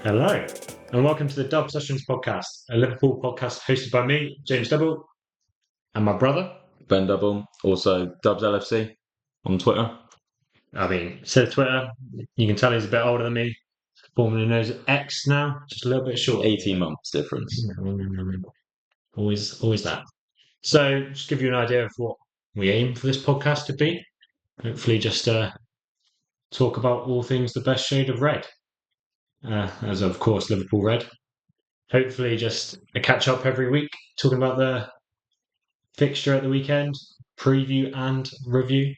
Hello, and welcome to the Dub Sessions podcast, a Liverpool podcast hosted by me, James Double, and my brother. Ben Double, also Dubs LFC on Twitter. I mean, said Twitter, you can tell he's a bit older than me, formerly known as X now, just a little bit short. 18 months difference. Always that. So, just give you an idea of what we aim for this podcast to be. Hopefully, just talk about all things the best shade of red, as of course Liverpool red. Hopefully, just a catch up every week, talking about the fixture at the weekend, preview and review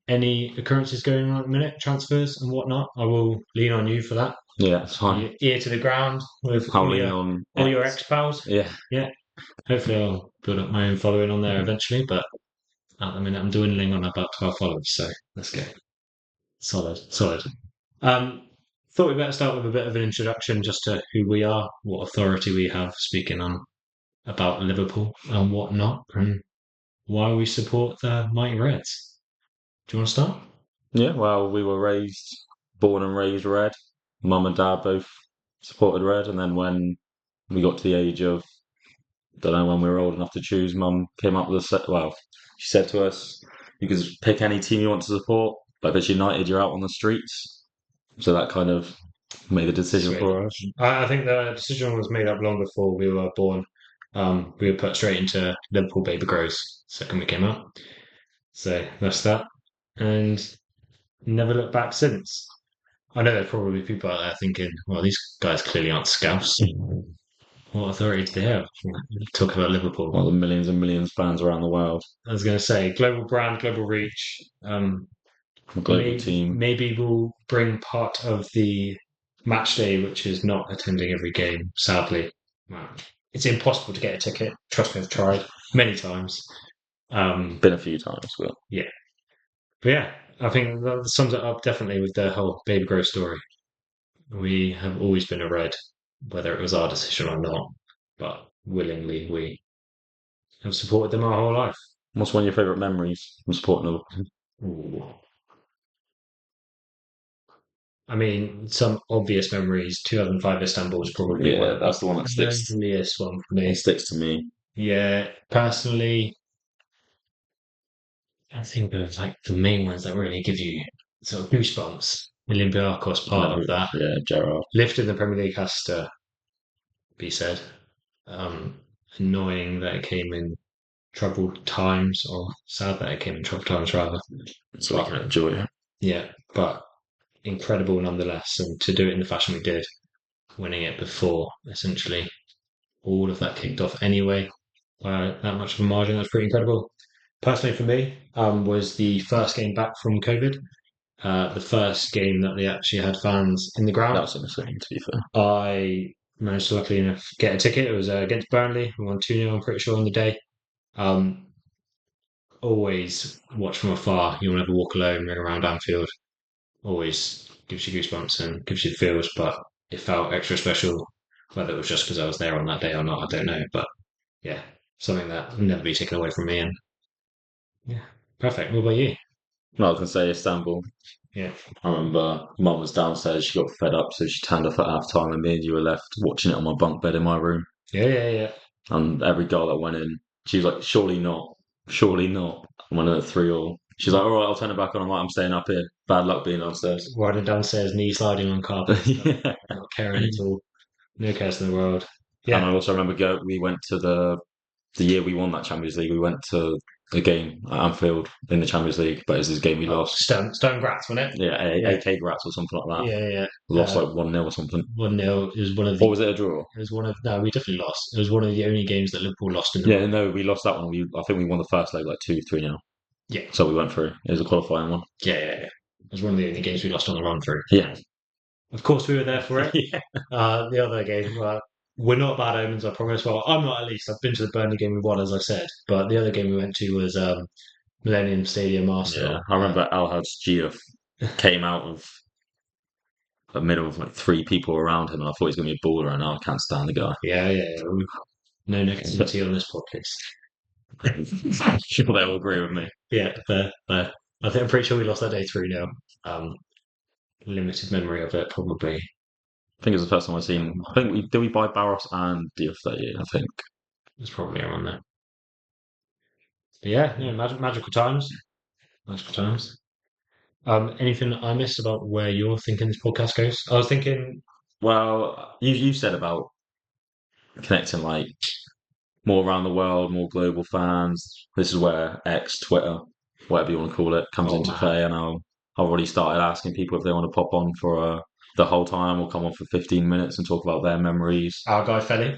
any occurrences going on at the minute, transfers and whatnot. I will lean on you for that. Yeah, it's fine. Ear to the ground with I'll all lean your, on all your ex-pals. Yeah. Hopefully I'll build up my own following on there eventually, but at the minute I'm dwindling on about 12 followers, so let's go. Solid. Thought we'd better start with a bit of an introduction just to who we are, what authority we have speaking on about Liverpool and whatnot, and why we support the Mighty Reds. Do you want to start? Yeah, well, we were born and raised red. Mum and dad both supported red, and then when we got to the age of, don't know, when we were old enough to choose, Mum came up with she said to us, you can pick any team you want to support, but if it's United, you're out on the streets. So that kind of made the decision for us. I think the decision was made up long before we were born. We were put straight into Liverpool Baby Grows second we came out. So that's that. And never looked back since. I know there's probably people out there thinking, well, these guys clearly aren't scouts. What authority do they have? Talk about Liverpool. Well, the millions and millions of fans around the world. I was going to say, global brand, global reach. Global team. Maybe we'll bring part of the match day, which is not attending every game, sadly. It's impossible to get a ticket. Trust me, I've tried many times. Been a few times, Will. Yeah. But yeah, I think that sums it up definitely with the whole Baby Grow story. We have always been a red, whether it was our decision or not, but willingly we have supported them our whole life. What's one of your favourite memories from supporting Liverpool? Ooh. I mean, some obvious memories. 2005 Istanbul is probably that's the one that sticks. The earliest one for me. It sticks to me. Yeah, personally, I think of like the main ones that really give you sort of goosebumps. Olympiacos part of that. Yeah, Gerrard. Lifting the Premier League has to be said. Annoying that it came in troubled times, or sad that it came in troubled times rather. So we can enjoy it. Yeah, but incredible nonetheless. And to do it in the fashion we did, winning it before essentially all of that kicked off anyway by that much of a margin, that's pretty incredible. Personally, for me, was the first game back from COVID. The first game that they actually had fans in the ground. That was insane, to be fair. I managed to luckily enough get a ticket. It was against Burnley. We won 2-0, I'm pretty sure, on the day. Always watch from afar. You'll never walk alone, ring around Anfield. Always gives you goosebumps and gives you the feels, but it felt extra special. Whether it was just because I was there on that day or not, I don't know. But yeah, something that will never be taken away from me. And yeah, perfect. What about you? No, I was going to say Istanbul. Yeah. I remember Mum was downstairs, she got fed up, so she turned off at half time, and me and you were left watching it on my bunk bed in my room. Yeah. And every goal that went in, she was like, surely not. And went in at 3-3. She's like, all right, I'll turn it back on. I'm like, I'm staying up here. Bad luck being downstairs. Riding downstairs, knee sliding on carpet. Yeah. Not caring at all. No cares in the world. Yeah. And I also remember we went to the year we won that Champions League, we went to the game at Anfield in the Champions League, but it was this game we lost. Stone Gratz, wasn't it? Yeah, AK Gratz or something like that. Yeah. We lost like 1-0 or something. 1-0. It was one of the. Or was it a draw? It was one of. No, we definitely lost. It was one of the only games that Liverpool lost in the. Yeah, no, we lost that one. I think we won the first leg like 2-3-0. Yeah. So we went through. It was a qualifying one. Yeah. It was one of the only games we lost on the run through. Yeah. Of course, we were there for it. Yeah. The other game, we're not bad omens, I promise. Well, I'm not, at least. I've been to the Burnley game we won, as I said. But the other game we went to was Millennium Stadium, Arsenal. Yeah, I remember Al-Hadj Gioff came out of a middle of like 3 people around him, and I thought he was going to be a baller, and now I can't stand the guy. Yeah. No negativity on this podcast. Sure, they'll agree with me. Yeah, fair. I'm pretty sure we lost that day 3-0. Limited memory of it, probably. I think it was the first time I've seen. I think we buy Barros and Diouf that year. I think. It's probably around there. But yeah, magical times. Magical times. Anything I missed about where you're thinking this podcast goes? I was thinking, Well, you said about connecting like more around the world, more global fans. This is where X, Twitter, whatever you want to call it, comes oh into man, play. And I've already started asking people if they want to pop on for the whole time or come on for 15 minutes and talk about their memories. our guy Felly.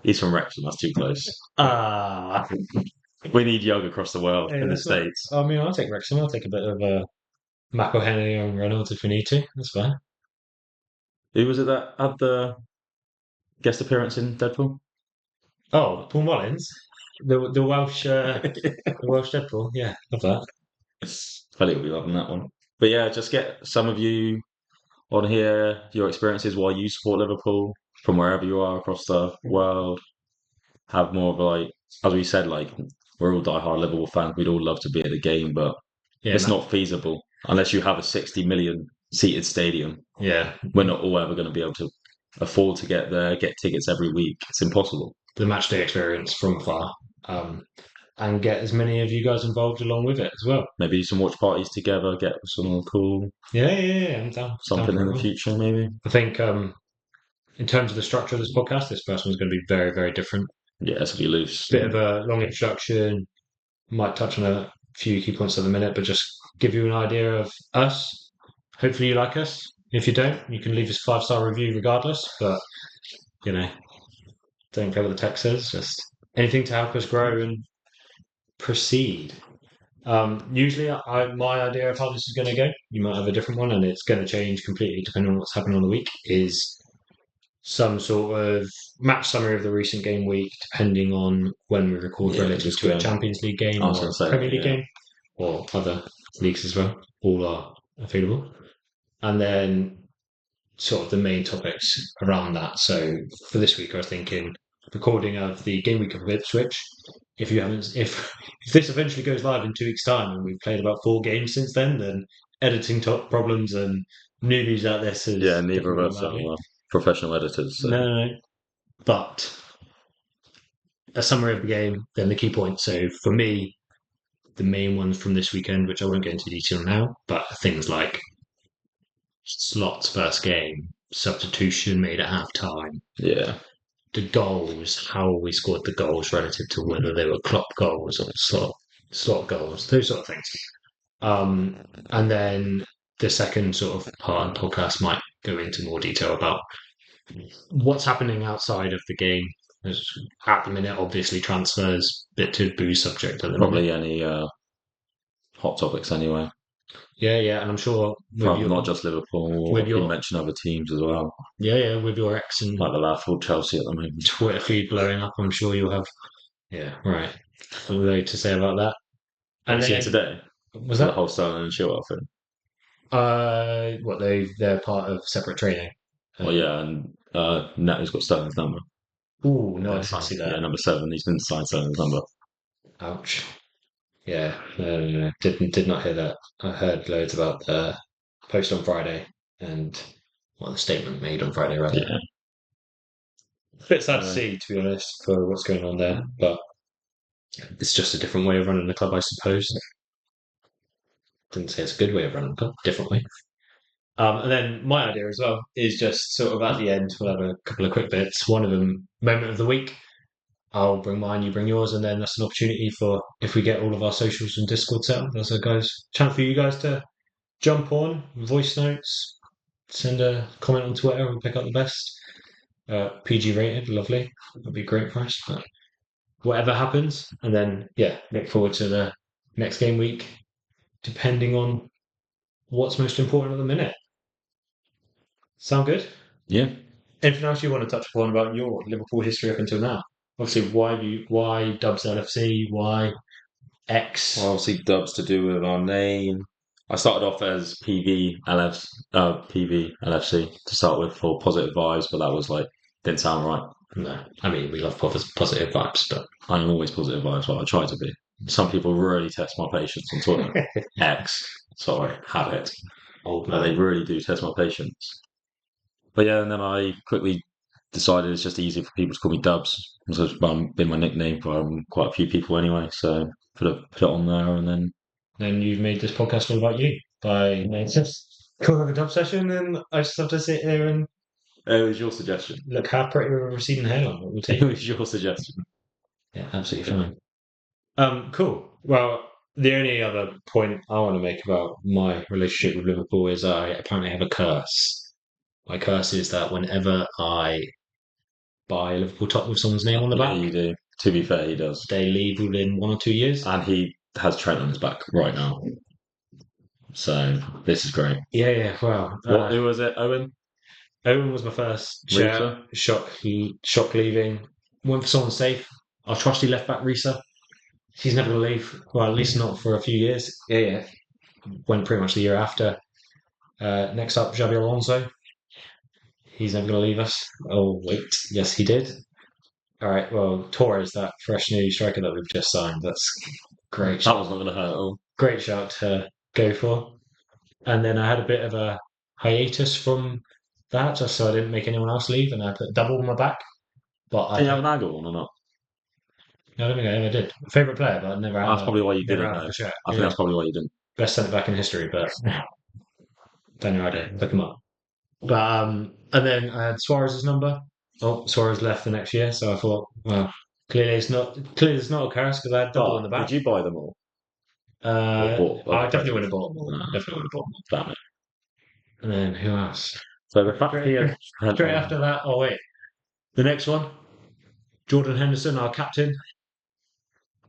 He's from Wrexham, that's too close. Ah, We need young across the world hey, in the that's not. States. I mean, I'll take Wrexham. I'll take a bit of McElhenney and Reynolds if we need to. That's fine. Who was it that had the guest appearance in Deadpool? Oh, Paul Mullins, the Welsh, the Welsh Deadpool. Yeah, love that. Felly will be loving that one. But yeah, just get some of you on here, your experiences while you support Liverpool from wherever you are across the world. Have more of like, as we said, like we're all diehard Liverpool fans. We'd all love to be at the game, but Yeah, it's not feasible unless you have a 60 million seated stadium. yeah. We're not all ever going to be able to afford to get there, get tickets every week. It's impossible. The match day experience from afar, and get as many of you guys involved along with it as well. Maybe do some watch parties together, get some cool Yeah. I'm down. Down something for in it the all. future, maybe. I think in terms of the structure of this podcast, this first one's going to be very, very different. Yeah, it's be loose. Bit of a long introduction. Might touch on a few key points at the minute, but just give you an idea of us. Hopefully, you like us. If you don't, you can leave us 5-star review regardless. But you know, don't care what the text says. Just anything to help us grow and proceed. Usually, my idea of how this is going to go, you might have a different one, and it's going to change completely depending on what's happening on the week. Is some sort of match summary of the recent game week, depending on when we record Yeah, relative just to a go. Champions League game I was or going a to say Premier that, League yeah. game or other leagues as well. All are available. And then sort of the main topics around that. So for this week, I was thinking recording of the game week of Ipswich. If this eventually goes live in 2 weeks' time and we've played about 4 games since then editing top problems and newbies at this is Yeah, neither different of and us lovely. are professional editors, so No, but a summary of the game, then the key points. So for me, the main ones from this weekend, which I won't get into detail now, but things like slots first game, substitution made at half time, yeah. the goals, how we scored the goals relative to whether they were Klopp goals or slot goals, those sort of things. And then the second sort of part of the podcast might go into more detail about what's happening outside of the game. There's, at the minute, obviously transfers, bit taboo subject at the minute. Probably any hot topics anyway. Yeah, and I'm sure From not just Liverpool, with we your mention other teams as well. with your ex and Like the lad for Chelsea at the moment. Twitter feed blowing up, I'm sure you'll have right a load to say about that. Have And you seen then today? was The that whole Sterling and Chilwell thing. what they're part of separate training. Well, yeah, and Neto's got Sterling's number. Oh no, I Yeah, didn't see yeah, that. number 7. He's been signed Sterling's number. Ouch. Yeah, no. Did not hear that. I heard loads about the post on Friday and the statement made on Friday rather. Yeah. A bit sad to see, to be honest, for what's going on there, but it's just a different way of running the club, I suppose. Didn't say it's a good way of running the club, different way. And then my idea as well is just sort of at the end, we'll have a couple of quick bits. One of them, moment of the week. I'll bring mine, you bring yours, and then that's an opportunity for if we get all of our socials and Discord set up. There's a chance for you guys to jump on, voice notes, send a comment on Twitter, and pick up the best. PG rated, lovely. That'd be great for us. But whatever happens, and then look forward to the next game week, depending on what's most important at the minute. Sound good? Yeah. Anything else you want to touch upon about your Liverpool history up until now? Obviously, why Dubs LFC? Why X? Well, obviously, dubs to do with our name. I started off as PV LFC to start with for positive vibes, but that was like, didn't sound right. No, I mean we love positive vibes, but I'm always positive vibes, well, I try to be. Some people really test my patience on Twitter. X, sorry, have it. Old But they man. really do test my patience. But yeah, and then I quickly decided it's just easier for people to call me Dubs. So it's been my nickname for quite a few people anyway. So put it on there, and then Then you've made this podcast all about you by just calling a dub session, and I just have to sit here and it was your suggestion. look how pretty with a receding hairline. We'll It take it. was your suggestion. Yeah, absolutely fine. Cool. Well, the only other point I want to make about my relationship with Liverpool is I apparently have a curse. My curse is that whenever I buy a Liverpool top with someone's name on the Yeah, back, you do. To be fair, he does, they leave within 1 or 2 years. and he has Trent on his back right now. So this is great. Yeah, well, What? Who was it? Owen? Owen was my first Rita? shock leaving. Went for someone safe. Our trusty left back Risa. She's never going to leave. Well, at least not for a few years. Yeah. Went pretty much the year after. Next up, Xabi Alonso. He's never going to leave us. Oh, wait. Yes, he did. All right. Well, Torres, that fresh new striker that we've just signed. That's great. That was not going to hurt at all. Great shout to go for. And then I had a bit of a hiatus from that, just so I didn't make anyone else leave, and I put a double on my back. But Did you have an angle on or not? I don't think I ever did. Favorite player, but I That's probably why you never didn't had know. a shirt. I think that's probably why you didn't. Best centre back in history, but don't know idea. Look him up. But and then I had Suarez's number. Oh, Suarez left the next year, so I thought, well, clearly it's not a curse because I had double in the back. Did you buy them all? I definitely would have bought them all. Definitely would have bought them all. Damn it. And then who else? So the fact here, Straight after that, oh wait, the next one, Jordan Henderson, our captain.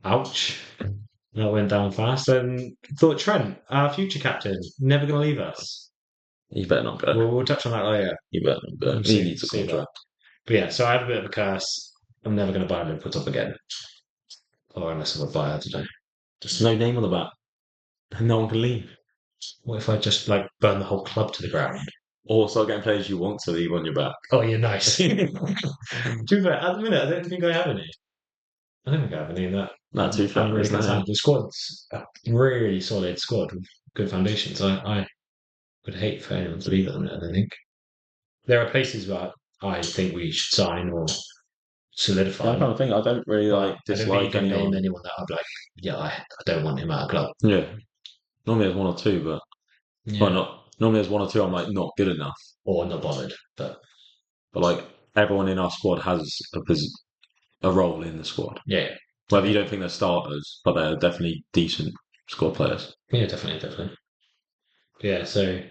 Ouch. That went down fast. And thought Trent, our future captain, never going to leave us. you better not go. We'll touch on that later. You better not go. He needs a contract. But yeah, so I have a bit of a curse. I'm never going to buy a Liverpool top again. Or unless I'm a buyer today. Just no name on the back. And no one can leave. What if I just like burn the whole club to the ground? Or start getting players you want to leave on your back. Oh, you're nice. To be fair, at the minute, I don't think I have any. I don't think I have any of that. Not too fair. I'm really concerned. The squad's a really solid squad with good foundations. I would hate for anyone to leave at the minute, I don't think. There are places where I think we should sign or solidify. I kind of think I don't really dislike anyone. Name anyone that I'd like. Yeah, I don't want him out of club. Yeah, normally there's one or two, but well, not normally there's one or two. I'm like not good enough or not bothered. But like everyone in our squad has a role in the squad. Yeah. Whether you don't think they're starters, but they're definitely decent squad players. Yeah, definitely. Yeah. So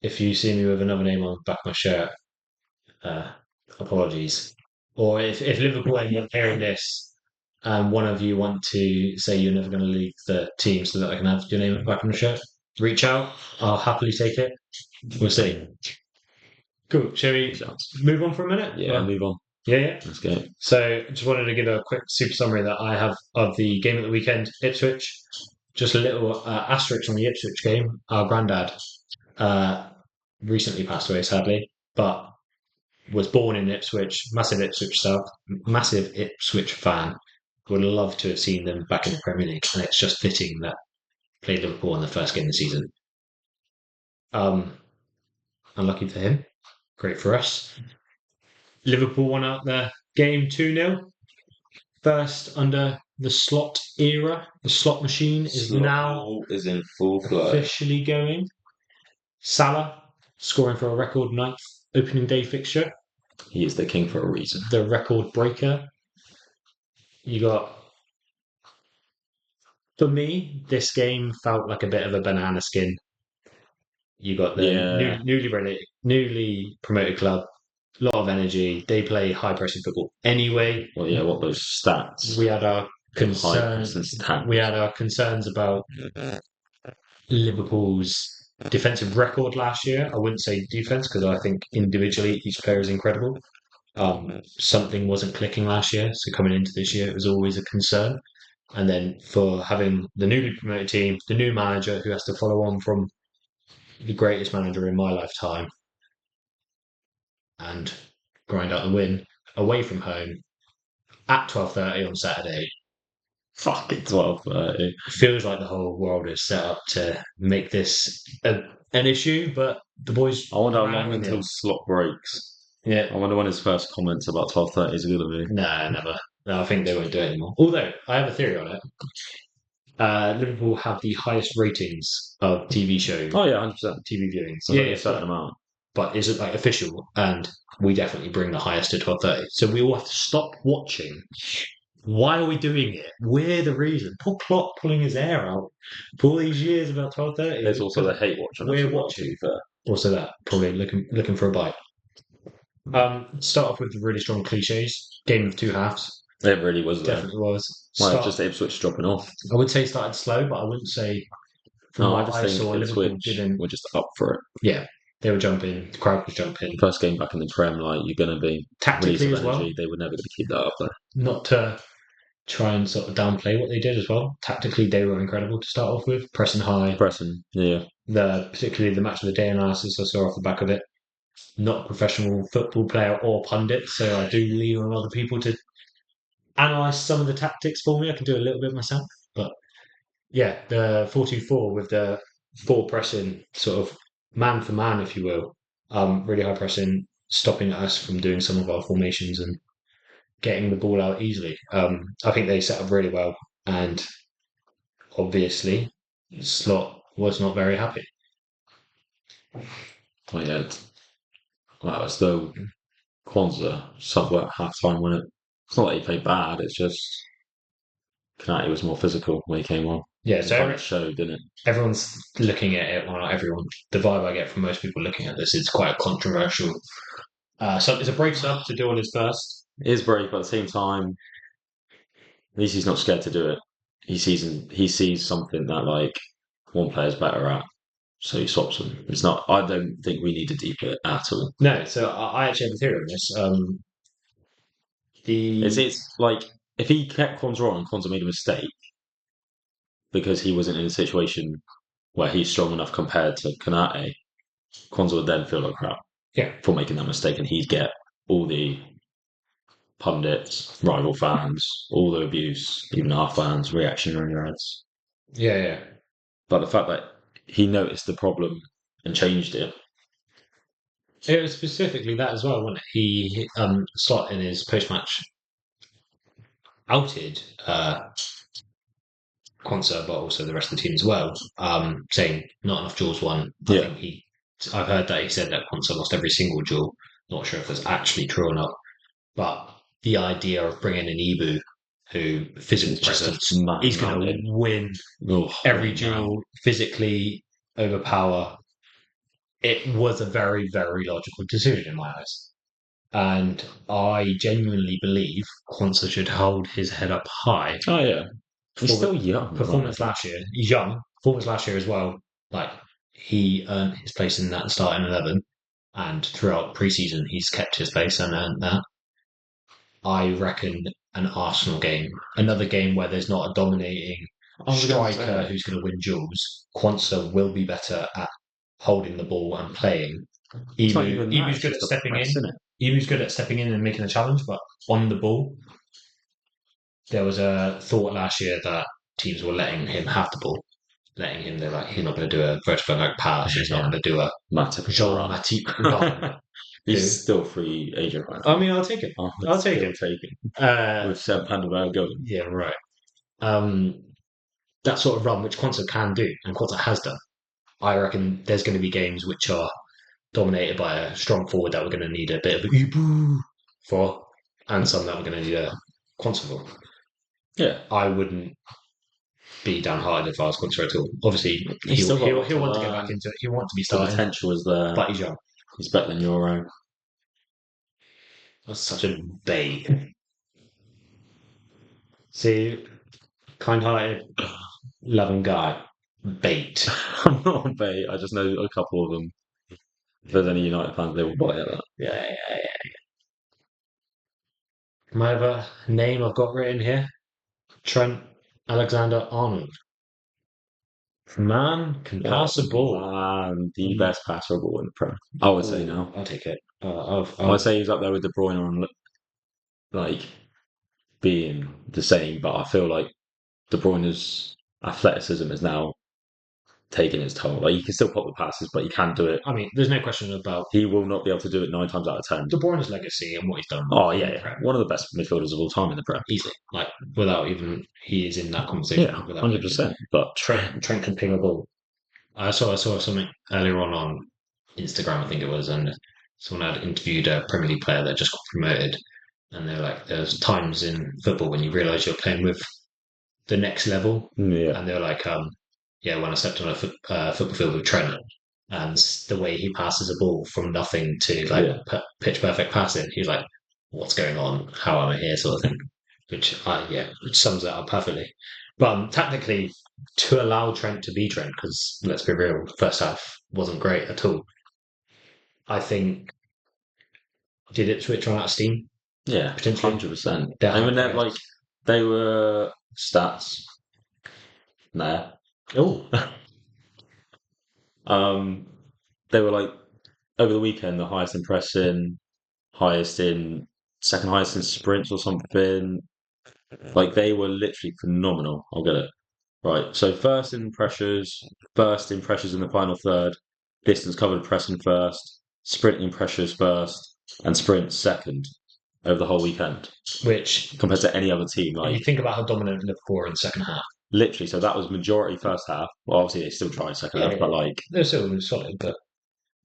if you see me with another name on the back of my shirt, apologies. Or if Liverpool are hearing this and one of you want to say you're never going to leave the team so that I can have your name back on the shirt, reach out. I'll happily take it. We'll see. Cool. Shall we move on for a minute? Yeah, move on. Yeah. Let's go. So just wanted to give a quick super summary that I have of the game at the weekend, Ipswich. Just a little asterisk on the Ipswich game. Our granddad recently passed away, sadly, but was born in Ipswich, massive Ipswich fan. Would love to have seen them back in the Premier League, and it's just fitting that played Liverpool in the first game of the season. Unlucky for him, great for us. Liverpool won out the game 2-0. First under the slot era. The slot machine is now in full flow. Officially going. Salah scoring for a record 9th opening day fixture. He is the king for a reason. The record breaker. You got. For me, this game felt like a bit of a banana skin. You got the newly promoted club. A lot of energy. They play high pressing football anyway. Well, yeah, what those stats? We had our concerns. We had our concerns about Liverpool's defensive record last year. I wouldn't say defense because I think individually each player is incredible. Something wasn't clicking last year, so coming into this year, it was always a concern. And then for having the newly promoted team, the new manager who has to follow on from the greatest manager in my lifetime and grind out the win away from home at 12:30 on Saturday. Fucking 12:30. It feels like the whole world is set up to make this an issue, but the boys I wonder how ran out long of the until mill. slot breaks. Yeah, I wonder when his first comments about 12:30 is going to be. no, never. No, I think they won't do it anymore. Although I have a theory on it. Liverpool have the highest ratings of Oh yeah, 100%. TV viewings. There's Yeah, only a yeah, certain amount. but is it like official? And we definitely bring the highest to 12:30. So we all have to stop watching. Why are we doing it? We're the reason. Poor Klopp pulling his hair out for all these years about 12:30. There's also the hate watch on us We're as well, to watching. be fair. Also, that probably looking for a bite. Start off with the really strong cliches. Game of two halves. It really was there. Definitely was. Well, just Ipswich dropping off. I would say started slow, but I wouldn't say from No, I what just I think saw, Liverpool Ipswich didn't. were just up for it. Yeah, they were jumping. The crowd was jumping. First game back in the Prem, like you're going to be Tactically release as of well. energy. They were never going to keep that up there. Not to try and sort of downplay what they did as well. Tactically, they were incredible to start off with, pressing high. Pressing, yeah. Particularly the match of the day analysis I saw off the back of it. Not a professional football player or pundit, so I do lean on other people to analyse some of the tactics for me. I can do a little bit myself, but yeah, the 4-2-4 with the four pressing, sort of man for man, if you will, really high pressing, stopping us from doing some of our formations and getting the ball out easily. I think they set up really well, and obviously, Slot was not very happy. Well, yeah. Well, as though Kwanzaa sub at half time when it's not that he played bad, it's just Kanate was more physical when he came on. Yeah, It so kind of showed, didn't it? everyone's looking at it. Well, not everyone. The vibe I get from most people looking at this is quite controversial. So it's a brave sub to do on his first. It is brave, but at the same time, at least he's not scared to do it. He sees something that like one player's better at, so he swaps them. It's not. I don't think we need to deep it at all. No, so I actually have a theory on this. It's like if he kept Kwanzaa on and Kwanzaa made a mistake because he wasn't in a situation where he's strong enough compared to Kanate, Kwanzaa would then feel like crap Yeah, for making that mistake, and he'd get all the pundits, rival fans, all the abuse, even our fans, reactionary ads. yeah. But the fact that he noticed the problem and changed it. It was specifically that as well, wasn't it? He Slot in his post match outed Quansah, but also the rest of the team as well, saying not enough duels won. I Yeah. think I've heard that he said that Quansah lost every single duel. Not sure if that's actually true or not, but the idea of bringing in Ibu, who physical Just a presence, man he's going to mountain. win Oh, every man. duel, physically overpower. It was a very, very logical decision in my eyes. And I genuinely believe Quansah should hold his head up high. Oh yeah, he's still young. Performance last year, he's young. Performance last year as well. Like he earned his place in that starting 11, and throughout preseason he's kept his place and earned that. I reckon an Arsenal game, another game where there's not a dominating striker who's going to win duels. Quansah will be better at holding the ball and playing. Emu's good at stepping in. Emu's good at stepping in and making a challenge, but on the ball, there was a thought last year that teams were letting him have the ball, letting him. They're like, he's not going to do a vertical like pass. He's not going to do a Jean Matip run. He's still free agent, right? I mean, I'll take it. I'll take it. With Seb Panderberg going. Yeah, right. That sort of run, which Quansah can do, and Quansah has done. I reckon there's going to be games which are dominated by a strong forward that we're going to need a bit of a Ibu for, and some that we're going to need a Quansah for. Yeah. I wouldn't be downhearted if I was Quansah at all. Obviously, he'll want to get back into it. He'll want to be starting. The potential is there. But he's young. He's better than Euro. That's such a bait. See, kind-hearted, loving guy. Bait. I'm not a bait. I just know a couple of them. If there's any United fans, they will buy at that. Yeah. My other name I've got written here, Trent Alexander-Arnold. Man can pass the ball. The best passer of all in the Prem. I would say now. I'll take it. I'd say he's up there with De Bruyne on like being the same, but I feel like De Bruyne's athleticism is now taking its toll. Like, he can still pop the passes, but he can't do it. I mean, there's no question about He will not be able to do it 9 times out of 10. De Bruyne's legacy and what he's done. Oh, in yeah, the yeah. Prem. One of the best midfielders of all time in the Prem. Easily, like without even he is in that conversation. Yeah, without 100%. But Trent can ping a ball. I saw something earlier on Instagram, I think it was, and someone had interviewed a Premier League player that just got promoted, and they're like, "There's times in football when you realise you're playing with the next level," yeah, and they're like, "Yeah, when I stepped on a football field with Trent, and the way he passes a ball from nothing to like pitch perfect passing, he's like, what's going on? How am I here?" sort of thing, which sums it up perfectly. But tactically, to allow Trent to be Trent, because let's be real, the first half wasn't great at all. I think did it switch on out of steam? yeah, Potentially. 100%. Yeah, I mean, they're yes. like, they were stats there. Oh, They were like, over the weekend, the highest in pressing, second highest in sprints or something. Like, they were literally phenomenal. I'll get it. Right. So first in pressures in the final third, distance covered pressing first, sprinting pressures first, and sprints second over the whole weekend which compared to any other team. if you Like, think about how dominant Liverpool were in the second half, literally, so that was majority first half. Well, obviously they still tried second half, but like they're still solid. But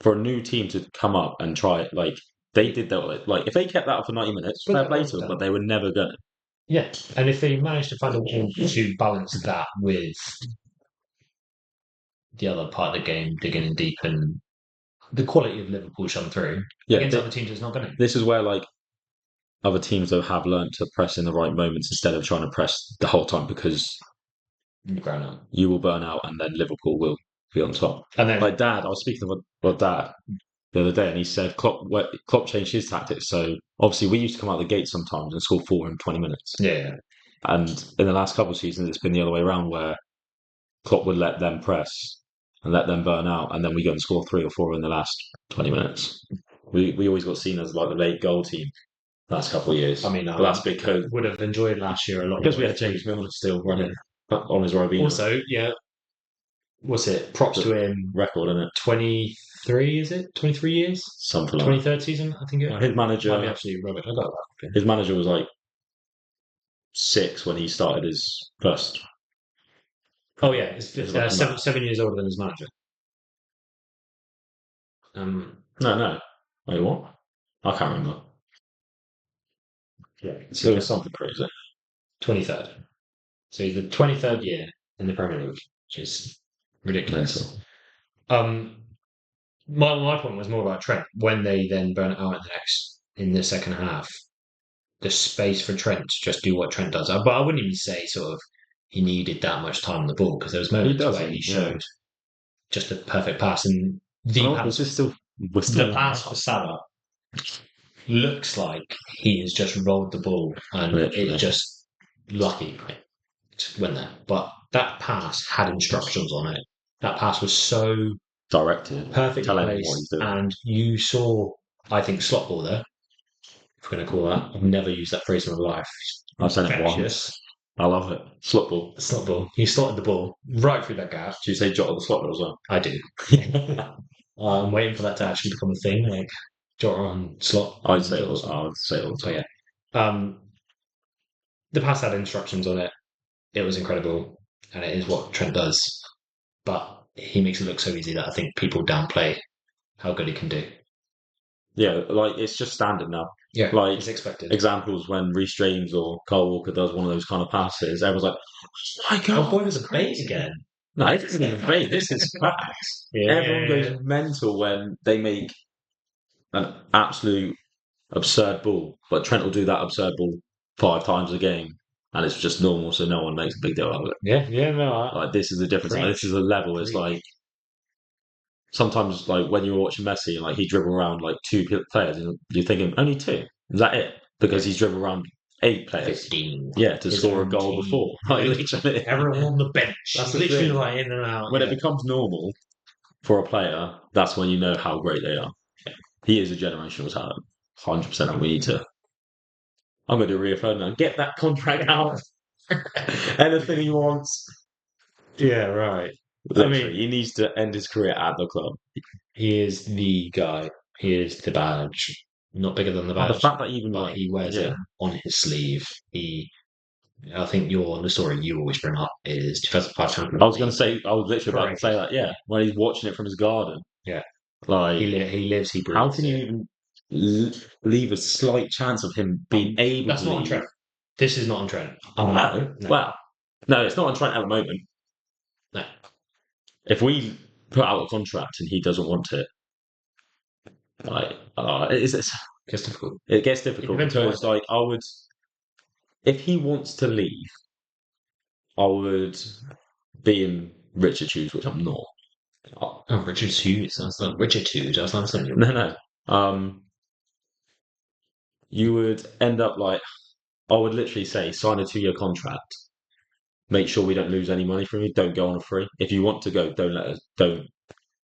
for a new team to come up and try it, like they did that. Like if they kept that up for 90 minutes, But fair they play would've to them, done. but they were never gonna. Yeah, and if they manage to find a way to balance that with the other part of the game, digging in deep and the quality of Liverpool shone through Yeah, against other teams, it's not going to. this is where like other teams that have learned to press in the right moments instead of trying to press the whole time because Ground up. you will burn out and then Liverpool will be on top. And then, Like Dad, I was speaking to my dad the other day and he said Klopp changed his tactics. So obviously we used to come out the gate sometimes and score 4 in 20 minutes. yeah, And in the last couple of seasons, it's been the other way around where Klopp would let them press and let them burn out, and then we go and score 3 or 4 in the last 20 minutes. We always got seen as like the late goal team last couple of years. I mean, But that's because would have enjoyed last year a lot we more. had James Milner still running on his Robinho Also, yeah, what's it? Props to him. record, isn't it? 23, is it? 23 years? Something like 23rd season, I think it that. His might be manager, absolutely rubbish. I got that. his manager was like 6 when he started his first. Oh yeah, it's It's like 7 years older than his manager. No. Wait, what? I can't remember. Yeah, There was something crazy. 23rd. So he's the 23rd year in the Premier League, which is ridiculous. Mental. My point was more about Trent. When they then burn it out in the second half, the space for Trent to just do what Trent does. But I wouldn't even say sort of he needed that much time on the ball because there was moments where he showed just a perfect pass and the pass for Salah looks like he has just rolled the ball and it's just lucky to win there. But that pass had instructions on it. That pass was so directed, perfectly placed, and you saw, I think, slot ball there. If we're going to call that, I've never used that phrase in my life. I've said it once. I love it. Slot ball. Slot ball. He slotted the ball right through that gap. Do you say Jota the slot ball as well? I do. I'm waiting for that to actually become a thing, like Jota on slot. I'd say it all the time. Yeah. The pass had instructions on it. It was incredible, and it is what Trent does. But he makes it look so easy that I think people downplay how good he can do. Yeah, like it's just standard now. Yeah, like it's expected. Examples when Reece James or Kyle Walker does one of those kind of passes, everyone's like, "Oh my god, oh boy, was a bait again." No, it isn't even bait. This is facts. Everyone goes mental when they make an absolute absurd ball, but Trent will do that absurd ball 5 times a game, and it's just normal, so no one makes a big deal out of it. Yeah, no. Like this is the difference. Like, this is the level. It's like sometimes, like when you're watching Messi, and like he dribble around like 2 players, and you're thinking only 2. Is that it? Because he's dribbled around 8 players. 15. Yeah, to score a goal before. Like literally, everyone on the bench. That's literally like in and out. When it becomes normal for a player, that's when you know how great they are. He is a generational talent, 100%. And we need to. I'm going to do Rio Ferdinand. Get that contract out. Anything he wants. Yeah, right. I Literally, mean, he needs to end his career at the club. he is the guy. He is the badge. Not bigger than the And the badge, fact that even but like, he wears it yeah, on his sleeve. I think the story you always bring up is 2005 I Champions was going to League say, I was literally about to parade. say that. Yeah, when he's watching it from his garden, Yeah, like, he lives, he how breathes can you it. even leave a slight chance of him being able That's to not on leave? Trent. This is not on Trent. Oh no, No, well, no, it's not on Trent at the moment. no. If we put out a contract and he doesn't want it, like, It's difficult. it gets It difficult depends why. because, like, I would, if he wants to leave, I would be in Richard shoes, which I'm not. Oh, Richard Hughes. That's not Richard Hughes. That's not something. No, no. You would end up like, I would literally say, sign a 2-year contract. Make sure we don't lose any money from you. Don't go on a free. If you want to go, don't let us. Don't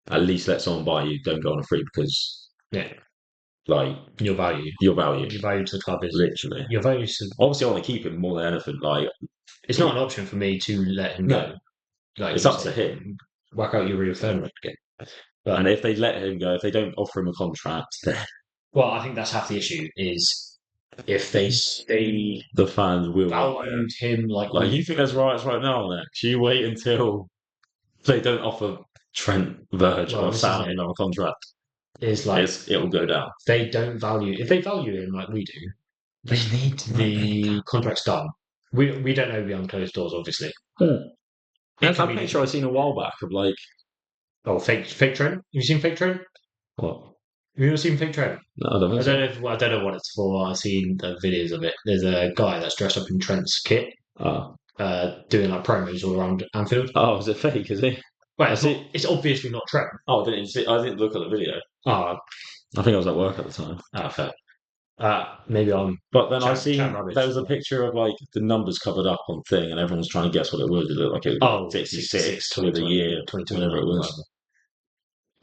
at least let someone buy you. Don't go on a free because, Yeah, like, your value. your value, Your value to the club is literally. your value. Obviously, I want to keep him more than anything. Like, It's not an option for me to let him no, go. Like it's you up to say, him. whack out your real phone again. And But if they let him go, if they don't offer him a contract, then well, I think that's half the issue. Is if they the fans will riot. valued him like Like, we you think there's riots right now, Next? You wait until they don't offer Trent, Verge, well, or this is Sam it. another contract. Is like It'll go down. they don't value if they value him like we do, they need the contracts done. We don't know behind closed doors, obviously. Hmm. It There's can that be the picture I case. seen a while back of like, Oh, fake Trent. Have you seen fake Trent? what? Have you ever seen fake Trent? No, I don't think so. I don't know what it's for. I've seen the videos of it. There's a guy that's dressed up in Trent's kit, Oh, doing like promos all around Anfield. oh, is it fake? Is he? Well, I it's not. see. It's obviously not Trent. Oh, I didn't see. I didn't look at the video. Ah, I think I was at work at the time. fair. Maybe I'm But then I chat seen there rubbish. was a picture of like the numbers covered up on thing, and everyone was trying to guess what it was. It looked like it was like Oh, 66, 66 with a 2020, year, whatever it 2021, was.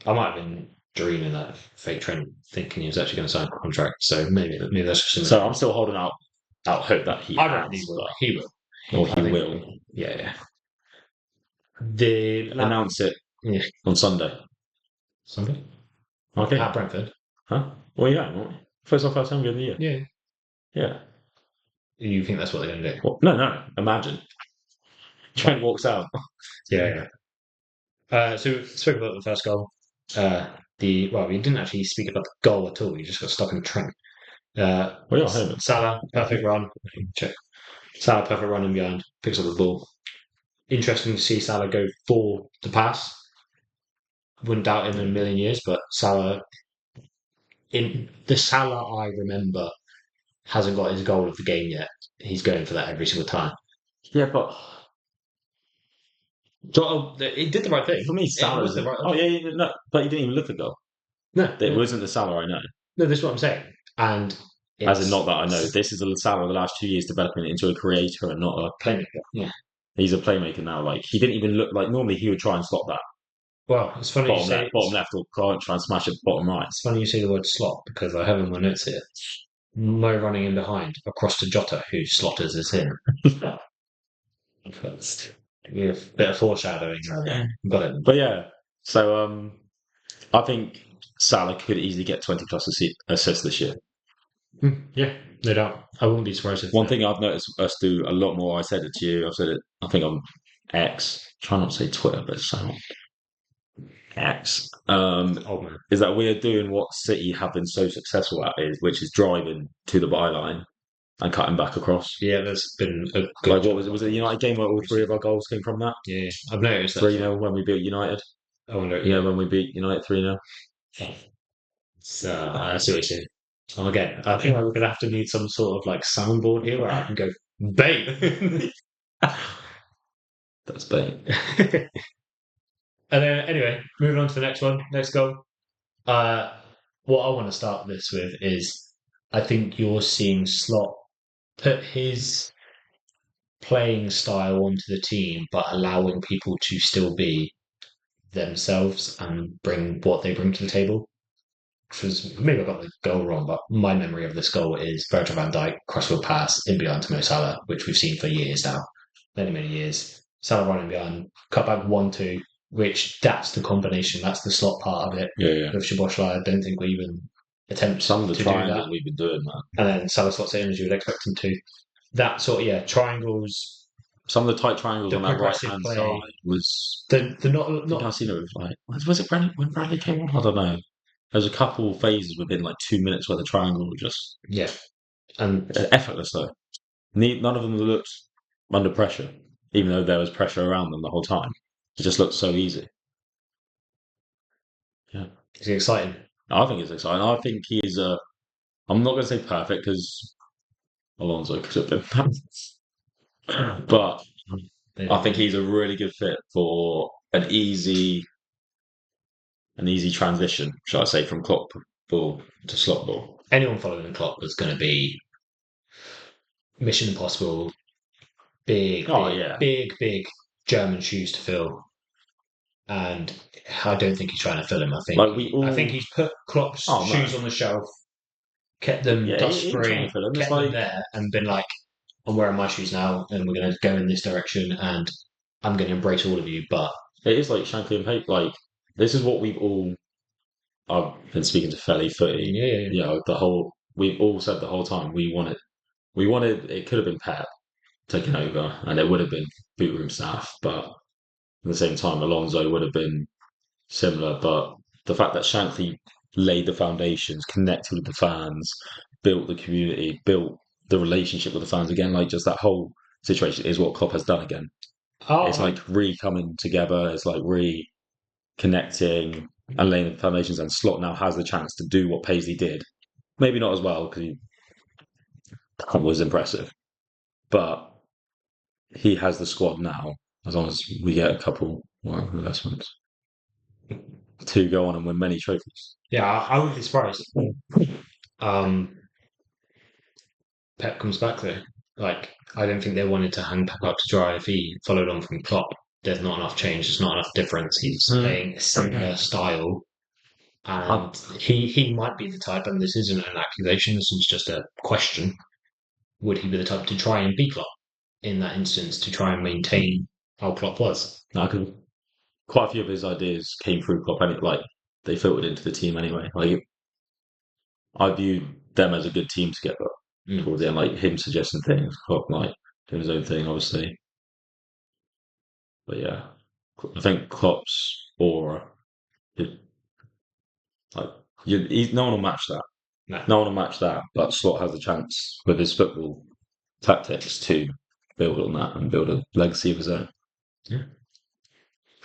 whatever. I might have been dreaming that fake Trent, thinking he was actually going to sign a contract. So maybe that's just. So I'm still holding out hope that he I reckon he has, will. but He will. or I he think. will Yeah, yeah. The announce it yeah. on Sunday. Sunday Okay, at Brentford. huh? Well, yeah, won't we? First off, first time good of the year. Yeah. Yeah. You think that's what they're going to do? Well, no, no. Imagine Trent walks out. Yeah, yeah. So we spoke about the first goal. We didn't actually speak about the goal at all. We just got stuck in Trent. Well, yeah, home. Salah, perfect run. Check. Salah, perfect run in behind. Picks up the ball. Interesting to see Salah go for the pass. Wouldn't doubt him in a million years, but Salah, in the Salah I remember, hasn't got his goal of the game yet. He's going for that every single time. Yeah, but So he did the right thing. for me, It Salah was the isn't. right. Oh, yeah, yeah, no, but he didn't even look at goal. No, It no, wasn't the Salah I know. no. This is what I'm saying. And As in, it's not that I know. This is the Salah of the last 2 years developing into a creator and not a. playmaker. Yeah. He's a playmaker now. Like, he didn't even look like. Normally, he would try and stop that Well, it's funny you say bottom left, or try and smash it bottom right. it's funny you say the word slot because I have in my notes here. Mo running in behind across to Jota, who slotters us in. First. Yeah, bit of foreshadowing. Got it. But yeah, so I think Salah could easily get 20 plus assists this year. Yeah, no doubt. I wouldn't be surprised if One thing I've noticed us do a lot more. I said it to you. I've said it. I think on X. Try not to say Twitter, but it's X. old man. Is that we're doing what City have been so successful at, which is driving to the byline and cutting back across. Yeah, there's been a good. Like, what was it? Was it a United game where all 3 of our goals came from that? Yeah, I've noticed that. 3-0 when we beat United. I wonder. Yeah, when we beat United 3-0. So I see what you're saying. Again, I think we're gonna have to need some sort of like soundboard here where I can go bait. That's bait. And then, anyway, moving on to the next one. Next goal. What I want to start this with is I think you're seeing Slot put his playing style onto the team, but allowing people to still be themselves and bring what they bring to the table. which was maybe I got the goal wrong, but my memory of this goal is Virgil van Dijk, crossfield pass in behind to Mo Salah, which we've seen for years now, many years. Salah running behind, cut back 1-2, which that's the combination, that's the slot part of it. Yeah, yeah. With Szoboszlai, I don't think we even attempt Some of the to do triangles that. we've been doing, man. And then Salah slots it in as you would expect him to. That sort of, yeah, triangles, Some of the tight triangles the on that right progressive hand play, side was. the I think I've not seen it with like. Was it Bradley, when Bradley came on? I don't know. There's a couple phases within like 2 minutes where the triangle was just yeah, and effortless though. None of them looked under pressure, even though there was pressure around them the whole time. It just looked so easy. Yeah, it's exciting. I think it's exciting. I think he is a. I'm not going to say perfect because Alonso could have been that, but I think he's a really good fit for an easy transition, shall I say, from Klopp ball to slot ball. Anyone following Klopp was going to be Mission Impossible, Oh yeah, big German shoes to fill. And I don't think he's trying to fill him. like we I think all. he's put Klopp's Oh shoes no, on the shelf, kept them yeah, dust he ain't trying free, to fill him. It's kept them like there, and been like, I'm wearing my shoes now, and we're going to go in this direction, and I'm going to embrace all of you. But it is like Shankly and Pate. Like this is what we've all. I've been speaking to Felly Footy. yeah. You know, the whole. We've all said the whole time we wanted. We wanted. It could have been Pep taking over, and it would have been boot room staff, but at the same time, Alonso would have been similar. But the fact that Shankly laid the foundations, connected with the fans, built the community, built the relationship with the fans again, like just that whole situation is what Klopp has done again. It's Oh, like re coming together. It's like re connecting and laying the foundations. And Slot now has the chance to do what Paisley did. Maybe not as well because he was impressive, but he has the squad now. As long as we get a couple more investments to go on and win many trophies. yeah. I wouldn't be surprised. Um, Pep comes back though. Like, I don't think they wanted to hang Pep out to dry if he followed on from Klopp. There's not enough change. There's not enough difference. He's playing a similar style, I, and he might be the type. And this isn't an accusation. This is just a question. Would he be the type to try and be Klopp in that instance to try and maintain how Klopp was? I could. Quite a few of his ideas came through Klopp, and like they filtered into the team anyway. Like I viewed them as a good team together Mm. towards the end. Like him suggesting things, Klopp like doing his own thing, obviously. But yeah, I think Klopp's aura, it, like no one will match that. No, No one will match that. But Slot has the chance with his football tactics to build on that and build a legacy of his own. yeah.